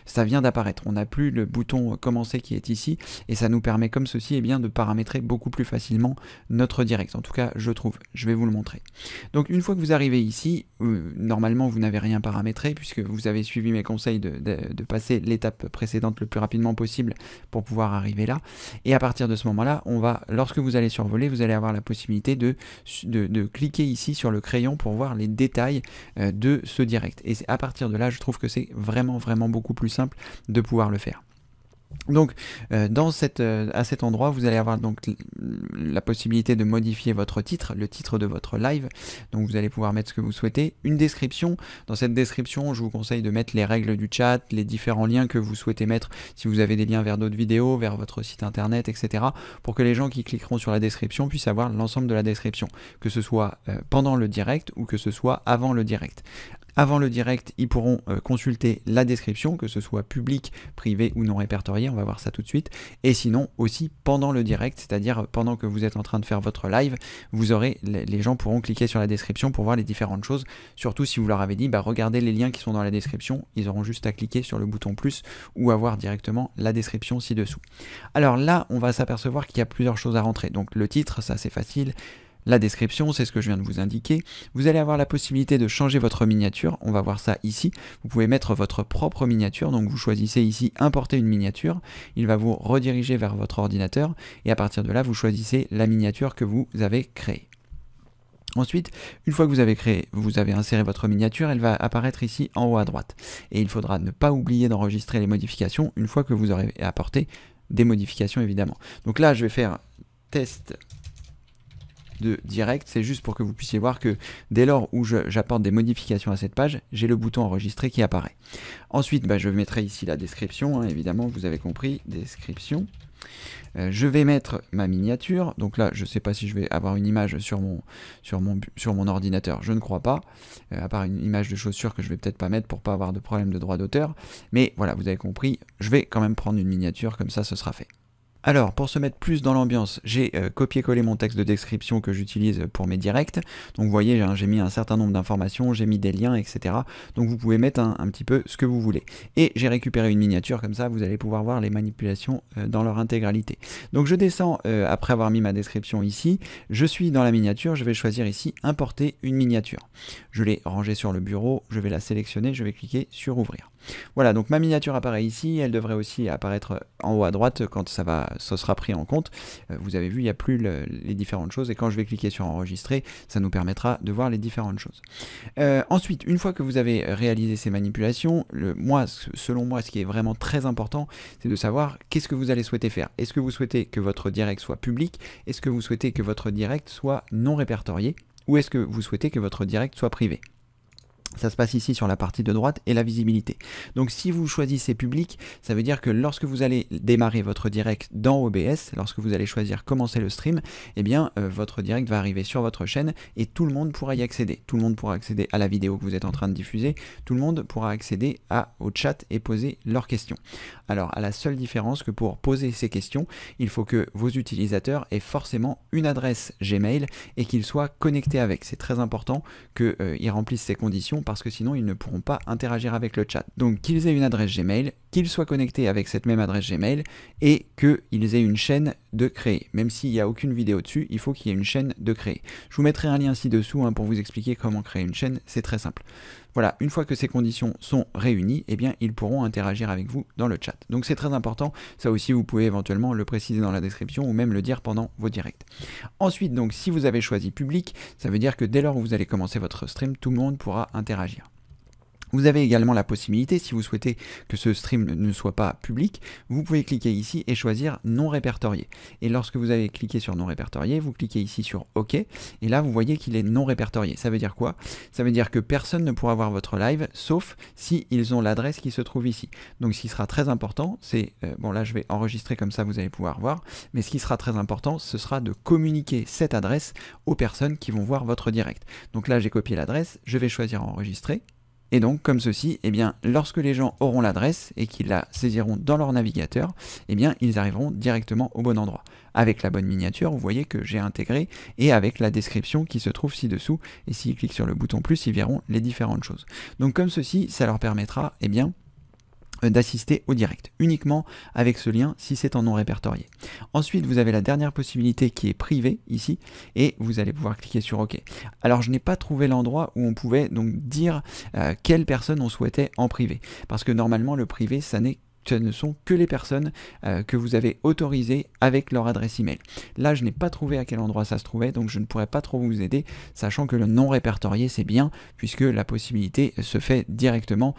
ça vient d'apparaître. On n'a plus le bouton commencer qui est ici, et ça nous permet comme ceci de paramétrer beaucoup plus facilement notre direct. En tout cas je trouve, je vais vous le montrer. Donc une fois que vous arrivez ici, normalement vous n'avez rien paramétré puisque vous avez suivi mes conseils de passer l'étape précédente le plus rapidement possible pour pouvoir arriver là, et à partir de ce moment là, lorsque vous allez survoler, vous allez avoir la possibilité de cliquer ici sur le crayon pour voir les détails de ce direct, et à partir de là je trouve que c'est vraiment beaucoup plus simple de pouvoir le faire. Donc à cet endroit, vous allez avoir donc la possibilité de modifier votre titre, le titre de votre live. Donc vous allez pouvoir mettre ce que vous souhaitez. Une description. Dans cette description, je vous conseille de mettre les règles du chat, les différents liens que vous souhaitez mettre, si vous avez des liens vers d'autres vidéos, vers votre site internet, etc. pour que les gens qui cliqueront sur la description puissent avoir l'ensemble de la description, que ce soit pendant le direct ou que ce soit avant le direct. Avant le direct, ils pourront consulter la description, que ce soit public, privé ou non répertorié, on va voir ça tout de suite. Et sinon aussi pendant le direct, c'est-à-dire pendant que vous êtes en train de faire votre live, les gens pourront cliquer sur la description pour voir les différentes choses. Surtout si vous leur avez dit, regardez les liens qui sont dans la description, ils auront juste à cliquer sur le bouton plus ou avoir directement la description ci-dessous. Alors là, on va s'apercevoir qu'il y a plusieurs choses à rentrer. Donc le titre, ça c'est facile. La description, c'est ce que je viens de vous indiquer. Vous allez avoir la possibilité de changer votre miniature. On va voir ça ici. Vous pouvez mettre votre propre miniature. Donc vous choisissez ici importer une miniature. Il va vous rediriger vers votre ordinateur. Et à partir de là, vous choisissez la miniature que vous avez créée. Ensuite, une fois que vous avez inséré votre miniature, elle va apparaître ici en haut à droite. Et il faudra ne pas oublier d'enregistrer les modifications une fois que vous aurez apporté des modifications évidemment. Donc là, je vais faire test de direct, c'est juste pour que vous puissiez voir que dès lors où j'apporte des modifications à cette page, j'ai le bouton enregistrer qui apparaît. Ensuite, je mettrai ici la description, évidemment, vous avez compris, description. Je vais mettre ma miniature, donc là je ne sais pas si je vais avoir une image sur mon ordinateur, je ne crois pas, à part une image de chaussure que je vais peut-être pas mettre pour pas avoir de problème de droit d'auteur, mais voilà, vous avez compris, je vais quand même prendre une miniature, comme ça ce sera fait. Alors, pour se mettre plus dans l'ambiance, j'ai copié-collé mon texte de description que j'utilise pour mes directs. Donc vous voyez, j'ai mis un certain nombre d'informations, j'ai mis des liens, etc. Donc vous pouvez mettre un petit peu ce que vous voulez. Et j'ai récupéré une miniature, comme ça vous allez pouvoir voir les manipulations dans leur intégralité. Donc je descends après avoir mis ma description ici. Je suis dans la miniature, je vais choisir ici importer une miniature. Je l'ai rangée sur le bureau, je vais la sélectionner, je vais cliquer sur ouvrir. Voilà, donc ma miniature apparaît ici, elle devrait aussi apparaître en haut à droite quand ça sera pris en compte. Vous avez vu, il n'y a plus les différentes choses et quand je vais cliquer sur enregistrer, ça nous permettra de voir les différentes choses. Ensuite, une fois que vous avez réalisé ces manipulations, selon moi, ce qui est vraiment très important, c'est de savoir qu'est-ce que vous allez souhaiter faire. Est-ce que vous souhaitez que votre direct soit public? Est-ce que vous souhaitez que votre direct soit non répertorié? Ou est-ce que vous souhaitez que votre direct soit privé? Ça se passe ici sur la partie de droite et la visibilité. Donc si vous choisissez public, ça veut dire que lorsque vous allez démarrer votre direct dans OBS, lorsque vous allez choisir commencer le stream, eh bien votre direct va arriver sur votre chaîne et tout le monde pourra y accéder. Tout le monde pourra accéder à la vidéo que vous êtes en train de diffuser, tout le monde pourra accéder au chat et poser leurs questions. Alors à la seule différence que pour poser ces questions, il faut que vos utilisateurs aient forcément une adresse Gmail et qu'ils soient connectés avec. C'est très important qu'ils remplissent ces conditions parce que sinon ils ne pourront pas interagir avec le chat. Donc qu'ils aient une adresse Gmail, qu'ils soient connectés avec cette même adresse Gmail et qu'ils aient une chaîne de créer. Même s'il n'y a aucune vidéo dessus, il faut qu'il y ait une chaîne de créer. Je vous mettrai un lien ci-dessous pour vous expliquer comment créer une chaîne, c'est très simple. Voilà, une fois que ces conditions sont réunies, eh bien ils pourront interagir avec vous dans le chat. Donc c'est très important, ça aussi vous pouvez éventuellement le préciser dans la description ou même le dire pendant vos directs. Ensuite, donc si vous avez choisi public, ça veut dire que dès lors où vous allez commencer votre stream, tout le monde pourra interagir. Vous avez également la possibilité, si vous souhaitez que ce stream ne soit pas public, vous pouvez cliquer ici et choisir non répertorié. Et lorsque vous avez cliqué sur non répertorié, vous cliquez ici sur OK, et là vous voyez qu'il est non répertorié. Ça veut dire quoi? Ça veut dire que personne ne pourra voir votre live, sauf si ils ont l'adresse qui se trouve ici. Donc ce qui sera très important, c'est, bon là je vais enregistrer comme ça vous allez pouvoir voir, mais ce qui sera très important, ce sera de communiquer cette adresse aux personnes qui vont voir votre direct. Donc là j'ai copié l'adresse, je vais choisir enregistrer. Et donc, comme ceci, eh bien, lorsque les gens auront l'adresse et qu'ils la saisiront dans leur navigateur, eh bien, ils arriveront directement au bon endroit. Avec la bonne miniature, vous voyez que j'ai intégré et avec la description qui se trouve ci-dessous. Et s'ils cliquent sur le bouton plus, ils verront les différentes choses. Donc, comme ceci, ça leur permettra, eh bien, d'assister au direct, uniquement avec ce lien si c'est en non répertorié. Ensuite, vous avez la dernière possibilité qui est privée ici, et vous allez pouvoir cliquer sur OK. Alors, je n'ai pas trouvé l'endroit où on pouvait donc dire quelle personne on souhaitait en privé, parce que normalement, le privé, ce ne sont que les personnes que vous avez autorisées avec leur adresse email. Là, je n'ai pas trouvé à quel endroit ça se trouvait, donc je ne pourrais pas trop vous aider, sachant que le non répertorié, c'est bien, puisque la possibilité se fait directement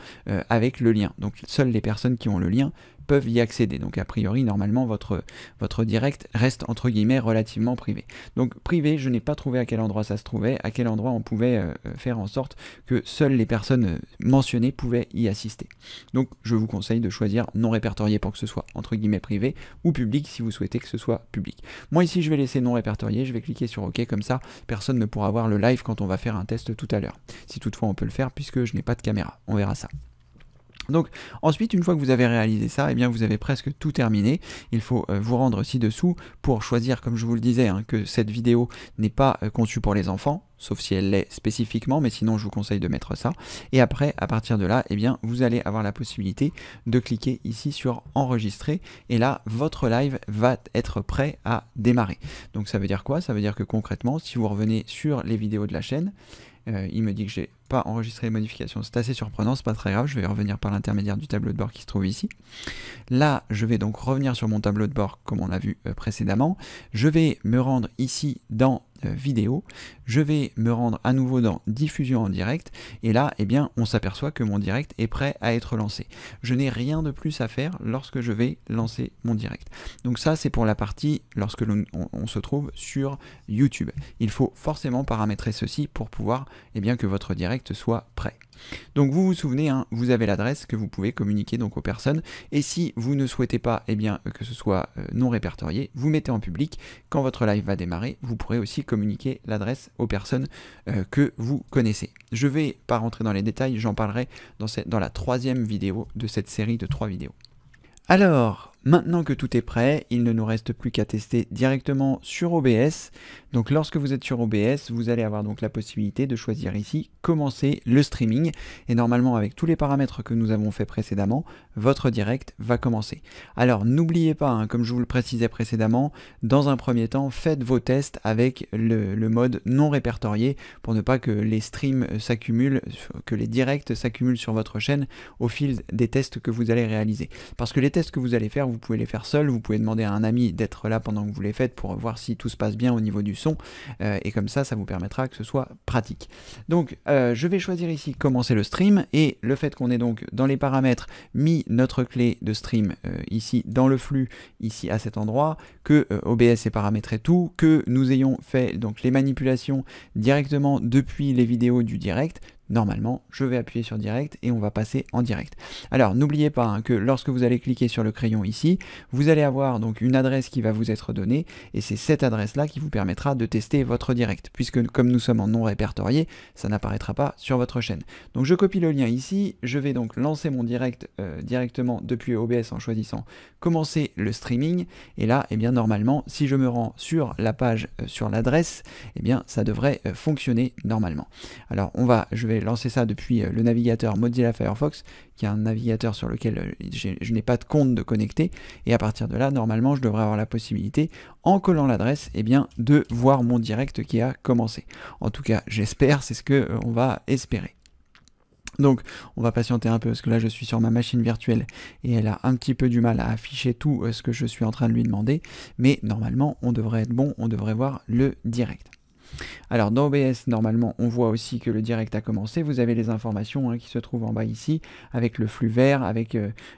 avec le lien. Donc, seules les personnes qui ont le lien peuvent y accéder. Donc a priori, normalement, votre direct reste entre guillemets relativement privé. Donc privé, je n'ai pas trouvé à quel endroit ça se trouvait, à quel endroit on pouvait faire en sorte que seules les personnes mentionnées pouvaient y assister. Donc je vous conseille de choisir non répertorié pour que ce soit entre guillemets privé ou public si vous souhaitez que ce soit public. Moi ici je vais laisser non répertorié, je vais cliquer sur OK, comme ça personne ne pourra voir le live quand on va faire un test tout à l'heure. Si toutefois on peut le faire puisque je n'ai pas de caméra, on verra ça. Donc ensuite, une fois que vous avez réalisé ça, eh bien vous avez presque tout terminé. Il faut vous rendre ci-dessous pour choisir, comme je vous le disais, hein, que cette vidéo n'est pas conçue pour les enfants, sauf si elle l'est spécifiquement, mais sinon je vous conseille de mettre ça. Et après, à partir de là, eh bien vous allez avoir la possibilité de cliquer ici sur enregistrer, et là, votre live va être prêt à démarrer. Donc ça veut dire quoi? Ça veut dire que concrètement, si vous revenez sur les vidéos de la chaîne, il me dit que j'ai pas enregistré les modifications, c'est assez surprenant, c'est pas très grave, je vais revenir par l'intermédiaire du tableau de bord qui se trouve ici. Là, je vais donc revenir sur mon tableau de bord comme on l'a vu précédemment, je vais me rendre ici dans vidéo, je vais me rendre à nouveau dans diffusion en direct, et là, eh bien, on s'aperçoit que mon direct est prêt à être lancé. Je n'ai rien de plus à faire lorsque je vais lancer mon direct. Donc ça, c'est pour la partie lorsque on se trouve sur YouTube. Il faut forcément paramétrer ceci pour pouvoir, eh bien, que votre direct soit prêt. Donc vous vous souvenez, hein, vous avez l'adresse que vous pouvez communiquer donc aux personnes, et si vous ne souhaitez pas eh bien, que ce soit non répertorié, vous mettez en public. Quand votre live va démarrer, vous pourrez aussi communiquer l'adresse aux personnes que vous connaissez. Je ne vais pas rentrer dans les détails, j'en parlerai dans la troisième vidéo de cette série de 3 vidéos. Alors, maintenant que tout est prêt, il ne nous reste plus qu'à tester directement sur OBS. Donc lorsque vous êtes sur OBS, vous allez avoir donc la possibilité de choisir ici commencer le streaming, et normalement avec tous les paramètres que nous avons fait précédemment, votre direct va commencer. Alors n'oubliez pas, hein, comme je vous le précisais précédemment, dans un premier temps, faites vos tests avec le mode non répertorié pour ne pas que les streams s'accumulent, que les directs s'accumulent sur votre chaîne au fil des tests que vous allez réaliser. Parce que les tests que vous allez faire, vous pouvez les faire seul, vous pouvez demander à un ami d'être là pendant que vous les faites pour voir si tout se passe bien au niveau du son, et comme ça vous permettra que ce soit pratique. Donc je vais choisir ici commencer le stream, et le fait qu'on ait donc dans les paramètres mis notre clé de stream ici dans le flux, ici à cet endroit, que OBS ait paramétré tout, que nous ayons fait donc les manipulations directement depuis les vidéos du direct, normalement, je vais appuyer sur direct et on va passer en direct. Alors, n'oubliez pas, hein, que lorsque vous allez cliquer sur le crayon ici, vous allez avoir donc une adresse qui va vous être donnée, et c'est cette adresse-là qui vous permettra de tester votre direct, puisque comme nous sommes en non répertorié, ça n'apparaîtra pas sur votre chaîne. Donc je copie le lien ici, je vais donc lancer mon direct directement depuis OBS en choisissant commencer le streaming, et là, eh bien normalement, si je me rends sur la page, sur l'adresse, eh bien ça devrait fonctionner normalement. Alors je vais lancer ça depuis le navigateur Mozilla Firefox, qui est un navigateur sur lequel je n'ai pas de compte de connecté, et à partir de là, normalement, je devrais avoir la possibilité, en collant l'adresse, eh bien, de voir mon direct qui a commencé. En tout cas, j'espère, c'est ce que on va espérer. Donc on va patienter un peu parce que là je suis sur ma machine virtuelle et elle a un petit peu du mal à afficher tout ce que je suis en train de lui demander, mais normalement on devrait être bon, on devrait voir le direct. Alors dans OBS, normalement, on voit aussi que le direct a commencé. Vous avez les informations, hein, qui se trouvent en bas ici, avec le flux vert, avec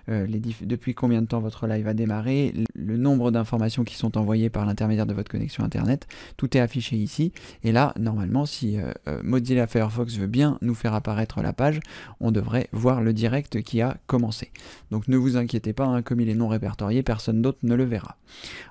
depuis combien de temps votre live a démarré, le nombre d'informations qui sont envoyées par l'intermédiaire de votre connexion Internet. Tout est affiché ici. Et là, normalement, si Mozilla Firefox veut bien nous faire apparaître la page, on devrait voir le direct qui a commencé. Donc ne vous inquiétez pas, hein, comme il est non répertorié, personne d'autre ne le verra.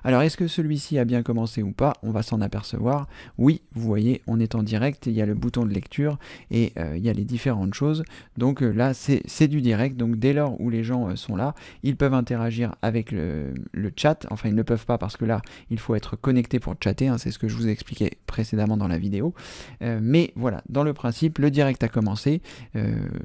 Alors est-ce que celui-ci a bien commencé ou pas? On va s'en apercevoir. Oui, vous voyez, on est en direct, il y a le bouton de lecture et il y a les différentes choses. Donc là, c'est du direct. Donc dès lors où les gens sont là, ils peuvent interagir avec le chat. Enfin, ils ne peuvent pas parce que là, il faut être connecté pour chatter, hein, c'est ce que je vous ai expliqué précédemment dans la vidéo. Mais voilà, dans le principe, le direct a commencé.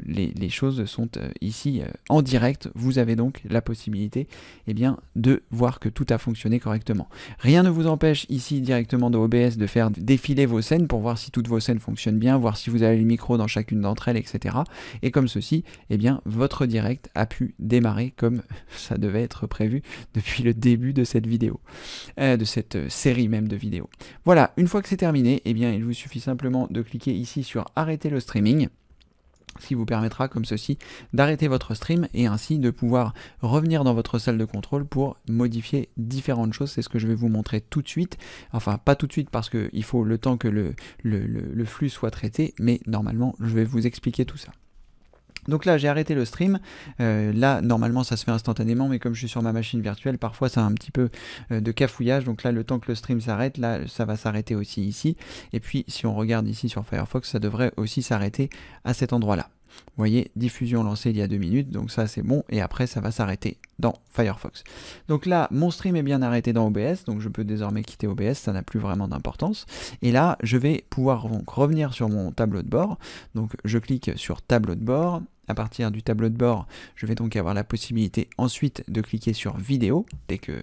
Les choses sont ici en direct. Vous avez donc la possibilité, eh bien, de voir que tout a fonctionné correctement. Rien ne vous empêche ici directement de OBS de faire défiler vos scènes pour voir si toutes vos scènes fonctionnent bien, voir si vous avez le micro dans chacune d'entre elles, etc. Et comme ceci, eh bien, votre direct a pu démarrer comme ça devait être prévu depuis le début de cette vidéo, de cette série même de vidéos. Voilà, une fois que c'est terminé, eh bien, il vous suffit simplement de cliquer ici sur arrêter le streaming. ce qui vous permettra comme ceci d'arrêter votre stream et ainsi de pouvoir revenir dans votre salle de contrôle pour modifier différentes choses. C'est ce que je vais vous montrer tout de suite, enfin pas tout de suite parce qu'il faut le temps que le flux soit traité, mais normalement je vais vous expliquer tout ça. Donc là j'ai arrêté le stream, là normalement ça se fait instantanément, mais comme je suis sur ma machine virtuelle, parfois ça a un petit peu de cafouillage, donc là le temps que le stream s'arrête, là ça va s'arrêter aussi ici, et puis si on regarde ici sur Firefox, ça devrait aussi s'arrêter à cet endroit-là. Vous voyez, diffusion lancée il y a 2 minutes, donc ça c'est bon, et après ça va s'arrêter dans Firefox. Donc là, mon stream est bien arrêté dans OBS, donc je peux désormais quitter OBS, ça n'a plus vraiment d'importance. Et là, je vais pouvoir donc revenir sur mon tableau de bord, donc je clique sur tableau de bord. À partir du tableau de bord, je vais donc avoir la possibilité ensuite de cliquer sur vidéo, dès que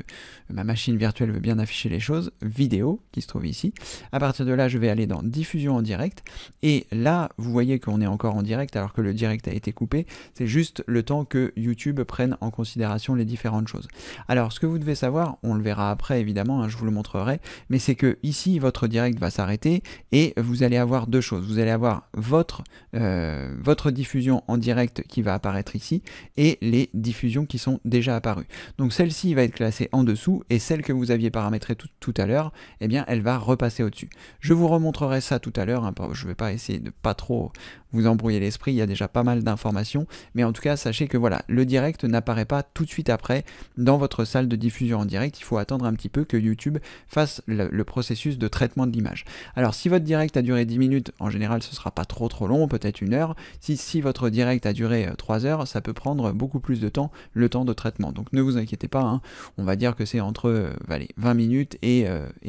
ma machine virtuelle veut bien afficher les choses, vidéo qui se trouve ici. À partir de là, je vais aller dans diffusion en direct, et là, vous voyez qu'on est encore en direct alors que le direct a été coupé, c'est juste le temps que YouTube prenne en considération les différentes choses. Alors, ce que vous devez savoir, on le verra après évidemment, hein, je vous le montrerai, mais c'est que ici, votre direct va s'arrêter, et vous allez avoir deux choses. Vous allez avoir votre diffusion en direct qui va apparaître ici et les diffusions qui sont déjà apparues. Donc celle-ci va être classée en dessous et celle que vous aviez paramétrée tout à l'heure, eh bien elle va repasser au-dessus. Je vous remontrerai ça tout à l'heure, hein, je ne vais pas essayer de pas trop vous embrouiller l'esprit, il y a déjà pas mal d'informations, mais en tout cas sachez que voilà, le direct n'apparaît pas tout de suite après dans votre salle de diffusion en direct, il faut attendre un petit peu que YouTube fasse le processus de traitement de l'image. Alors si votre direct a duré 10 minutes, en général ce sera pas trop long, peut-être 1 heure. Si votre direct a duré 3 heures, ça peut prendre beaucoup plus de temps, le temps de traitement. Donc ne vous inquiétez pas, hein, on va dire que c'est entre 20 minutes et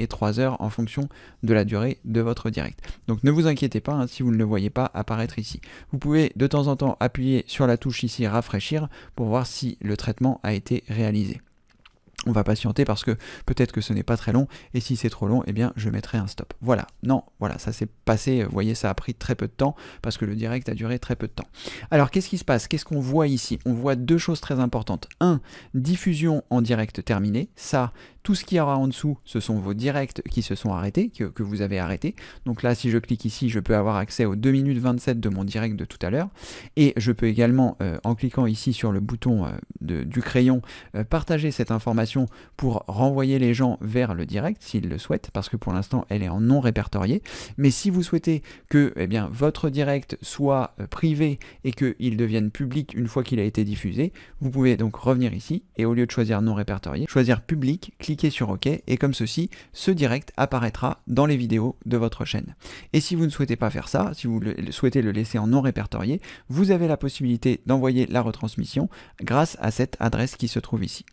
3 heures en fonction de la durée de votre direct. Donc ne vous inquiétez pas, hein, si vous ne le voyez pas apparaître ici. Vous pouvez de temps en temps appuyer sur la touche ici rafraîchir pour voir si le traitement a été réalisé. On va patienter parce que peut-être que ce n'est pas très long, et si c'est trop long, eh bien je mettrai un stop. Voilà, non, voilà, ça s'est passé, vous voyez, ça a pris très peu de temps, parce que le direct a duré très peu de temps. Alors, qu'est-ce qui se passe? Qu'est-ce qu'on voit ici? On voit deux choses très importantes. 1, diffusion en direct terminée, ça, tout ce qu'il y aura en dessous, ce sont vos directs qui se sont arrêtés, que vous avez arrêtés. Donc là, si je clique ici, je peux avoir accès aux 2 minutes 27 de mon direct de tout à l'heure, et je peux également, en cliquant ici sur le bouton du crayon, partager cette information pour renvoyer les gens vers le direct s'ils le souhaitent, parce que pour l'instant elle est en non répertorié. Mais si vous souhaitez que votre direct soit privé et qu'il devienne public une fois qu'il a été diffusé, vous pouvez donc revenir ici et au lieu de choisir non répertorié, choisir public, cliquer sur OK, et comme ceci, ce direct apparaîtra dans les vidéos de votre chaîne. Et si vous ne souhaitez pas faire ça, si vous souhaitez le laisser en non répertorié, vous avez la possibilité d'envoyer la retransmission grâce à cette adresse qui se trouve ici.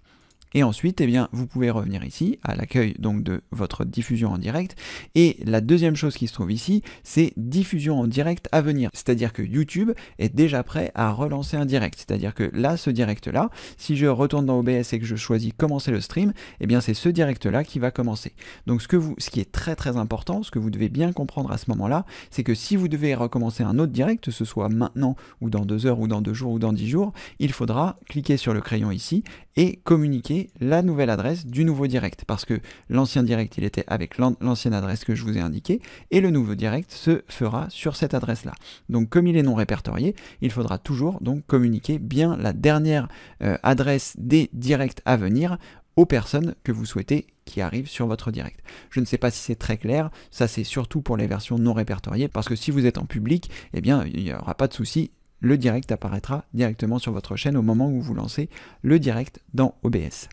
Et ensuite, vous pouvez revenir ici, à l'accueil donc de votre diffusion en direct. Et la deuxième chose qui se trouve ici, c'est diffusion en direct à venir. C'est-à-dire que YouTube est déjà prêt à relancer un direct. C'est-à-dire que là, ce direct-là, si je retourne dans OBS et que je choisis commencer le stream, c'est ce direct-là qui va commencer. Donc ce qui est très très important, ce que vous devez bien comprendre à ce moment-là, c'est que si vous devez recommencer un autre direct, que ce soit maintenant, ou dans 2 heures, ou dans 2 jours, ou dans 10 jours, il faudra cliquer sur le crayon ici et communiquer la nouvelle adresse du nouveau direct, parce que l'ancien direct il était avec l'ancienne adresse que je vous ai indiquée, et le nouveau direct se fera sur cette adresse là. Donc comme il est non répertorié, il faudra toujours donc communiquer bien la dernière adresse des directs à venir aux personnes que vous souhaitez qui arrivent sur votre direct. Je ne sais pas si c'est très clair, ça c'est surtout pour les versions non répertoriées, parce que si vous êtes en public, il n'y aura pas de souci, le direct apparaîtra directement sur votre chaîne au moment où vous lancez le direct dans OBS.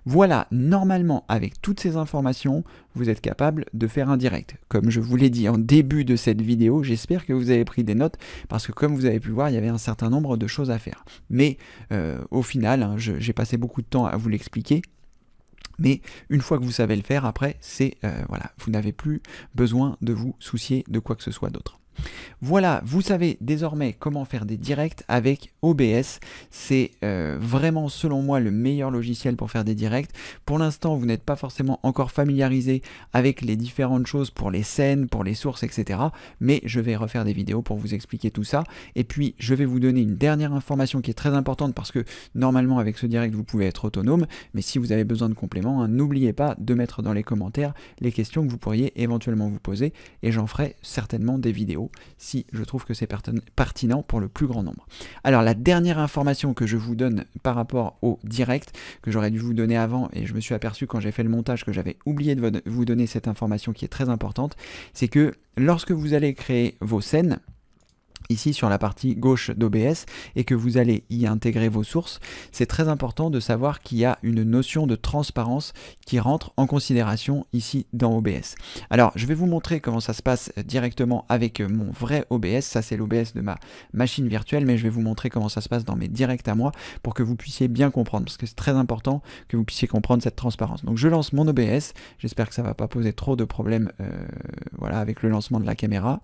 Voilà, normalement, avec toutes ces informations, vous êtes capable de faire un direct. Comme je vous l'ai dit en début de cette vidéo, j'espère que vous avez pris des notes, parce que comme vous avez pu voir, il y avait un certain nombre de choses à faire. Mais au final, hein, j'ai passé beaucoup de temps à vous l'expliquer. Mais une fois que vous savez le faire, après, voilà, vous n'avez plus besoin de vous soucier de quoi que ce soit d'autre. Voilà, vous savez désormais comment faire des directs avec OBS. C'est vraiment selon moi le meilleur logiciel pour faire des directs. Pour l'instant, vous n'êtes pas forcément encore familiarisé avec les différentes choses pour les scènes, pour les sources, etc. Mais je vais refaire des vidéos pour vous expliquer tout ça. Et puis, je vais vous donner une dernière information qui est très importante, parce que normalement, avec ce direct, vous pouvez être autonome. Mais si vous avez besoin de compléments, hein, n'oubliez pas de mettre dans les commentaires les questions que vous pourriez éventuellement vous poser. Et j'en ferai certainement des vidéos vidéo si je trouve que c'est pertinent pour le plus grand nombre. Alors la dernière information que je vous donne par rapport au direct, que j'aurais dû vous donner avant et je me suis aperçu quand j'ai fait le montage que j'avais oublié de vous donner cette information qui est très importante, c'est que lorsque vous allez créer vos scènes, ici sur la partie gauche d'OBS et que vous allez y intégrer vos sources, c'est très important de savoir qu'il y a une notion de transparence qui rentre en considération ici dans OBS. Alors je vais vous montrer comment ça se passe directement avec mon vrai OBS, ça c'est l'OBS de ma machine virtuelle, mais je vais vous montrer comment ça se passe dans mes directs à moi pour que vous puissiez bien comprendre, parce que c'est très important que vous puissiez comprendre cette transparence. Donc je lance mon OBS, j'espère que ça ne va pas poser trop de problèmes voilà, avec le lancement de la caméra,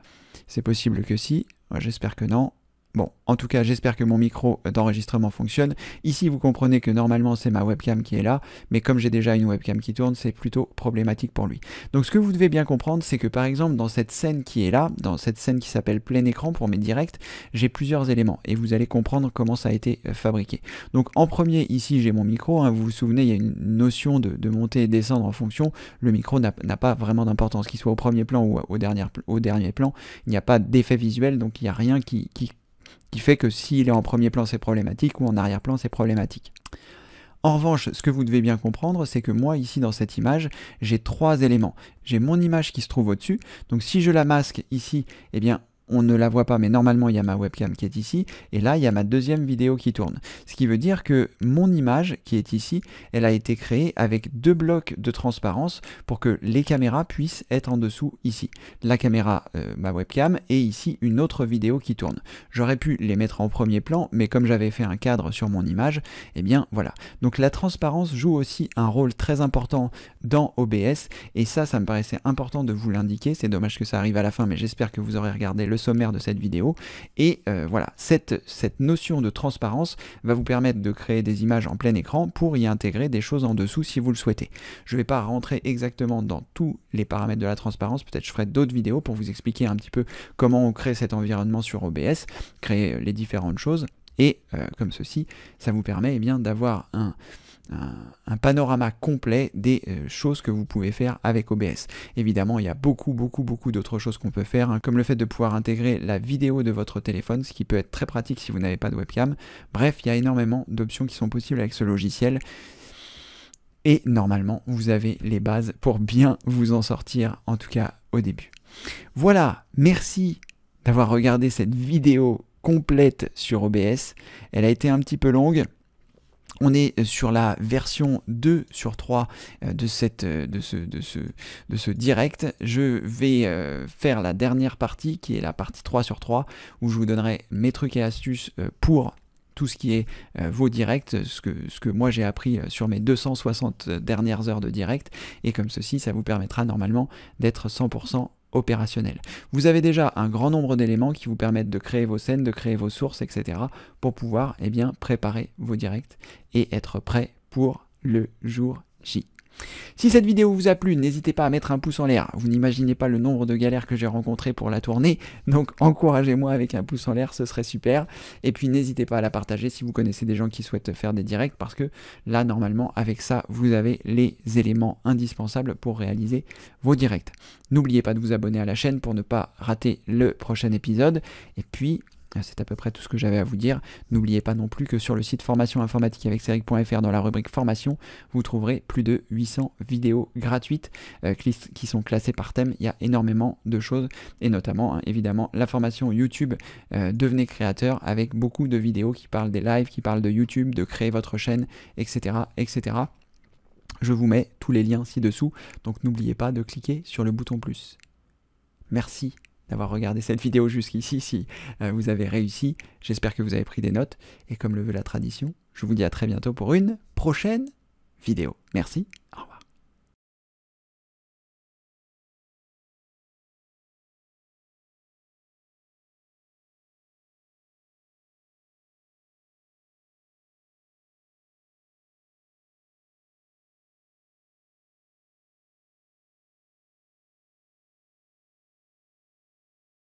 c'est possible que si. J'espère que non. Bon, en tout cas, j'espère que mon micro d'enregistrement fonctionne. Ici, vous comprenez que normalement, c'est ma webcam qui est là, mais comme j'ai déjà une webcam qui tourne, c'est plutôt problématique pour lui. Donc, ce que vous devez bien comprendre, c'est que par exemple, dans cette scène qui est là, dans cette scène qui s'appelle plein écran pour mes directs, j'ai plusieurs éléments et vous allez comprendre comment ça a été fabriqué. Donc, en premier, ici, j'ai mon micro. Hein, vous vous souvenez, il y a une notion de monter et descendre en fonction. Le micro n'a pas vraiment d'importance, qu'il soit au premier plan ou au dernier plan. Il n'y a pas d'effet visuel, donc il n'y a rien qui fait que s'il est en premier plan c'est problématique ou en arrière-plan c'est problématique. En revanche, ce que vous devez bien comprendre, c'est que moi ici dans cette image, j'ai trois éléments. J'ai mon image qui se trouve au-dessus, donc si je la masque ici, eh bien on ne la voit pas, mais normalement il y a ma webcam qui est ici, et là il y a ma deuxième vidéo qui tourne. Ce qui veut dire que mon image qui est ici, elle a été créée avec deux blocs de transparence pour que les caméras puissent être en dessous ici. La caméra, ma webcam, et ici une autre vidéo qui tourne. J'aurais pu les mettre en premier plan, mais comme j'avais fait un cadre sur mon image, eh bien voilà. Donc la transparence joue aussi un rôle très important dans OBS, et ça me paraissait important de vous l'indiquer. C'est dommage que ça arrive à la fin, mais j'espère que vous aurez regardé le sommaire de cette vidéo. Et voilà, cette notion de transparence va vous permettre de créer des images en plein écran pour y intégrer des choses en dessous si vous le souhaitez. Je ne vais pas rentrer exactement dans tous les paramètres de la transparence, peut-être je ferai d'autres vidéos pour vous expliquer un petit peu comment on crée cet environnement sur OBS, créer les différentes choses, et comme ceci, ça vous permet eh bien d'avoir un panorama complet des choses que vous pouvez faire avec OBS. Évidemment, il y a beaucoup d'autres choses qu'on peut faire, hein, comme le fait de pouvoir intégrer la vidéo de votre téléphone, ce qui peut être très pratique si vous n'avez pas de webcam. Bref, il y a énormément d'options qui sont possibles avec ce logiciel. Et normalement, vous avez les bases pour bien vous en sortir, en tout cas au début. Voilà, merci d'avoir regardé cette vidéo complète sur OBS. Elle a été un petit peu longue. On est sur la version 2 sur 3 de ce direct. Je vais faire la dernière partie qui est la partie 3 sur 3 où je vous donnerai mes trucs et astuces pour tout ce qui est vos directs, ce que moi j'ai appris sur mes 260 dernières heures de direct, et comme ceci, ça vous permettra normalement d'être 100% opérationnel. Vous avez déjà un grand nombre d'éléments qui vous permettent de créer vos scènes, de créer vos sources, etc. pour pouvoir eh bien, préparer vos directs et être prêt pour le jour J. Si cette vidéo vous a plu, n'hésitez pas à mettre un pouce en l'air. Vous n'imaginez pas le nombre de galères que j'ai rencontrées pour la tourner, donc encouragez-moi avec un pouce en l'air, ce serait super. Et puis n'hésitez pas à la partager si vous connaissez des gens qui souhaitent faire des directs, parce que là, normalement, avec ça, vous avez les éléments indispensables pour réaliser vos directs. N'oubliez pas de vous abonner à la chaîne pour ne pas rater le prochain épisode. Et puis, c'est à peu près tout ce que j'avais à vous dire. N'oubliez pas non plus que sur le site formationinformatiqueaveceric.fr, dans la rubrique formation, vous trouverez plus de 800 vidéos gratuites qui sont classées par thème. Il y a énormément de choses, et notamment hein, évidemment la formation YouTube Devenez créateur, avec beaucoup de vidéos qui parlent des lives, qui parlent de YouTube, de créer votre chaîne, etc. etc. Je vous mets tous les liens ci-dessous, donc n'oubliez pas de cliquer sur le bouton plus. Merci d'avoir regardé cette vidéo jusqu'ici. Si vous avez réussi, j'espère que vous avez pris des notes, et comme le veut la tradition, je vous dis à très bientôt pour une prochaine vidéo. Merci, au revoir.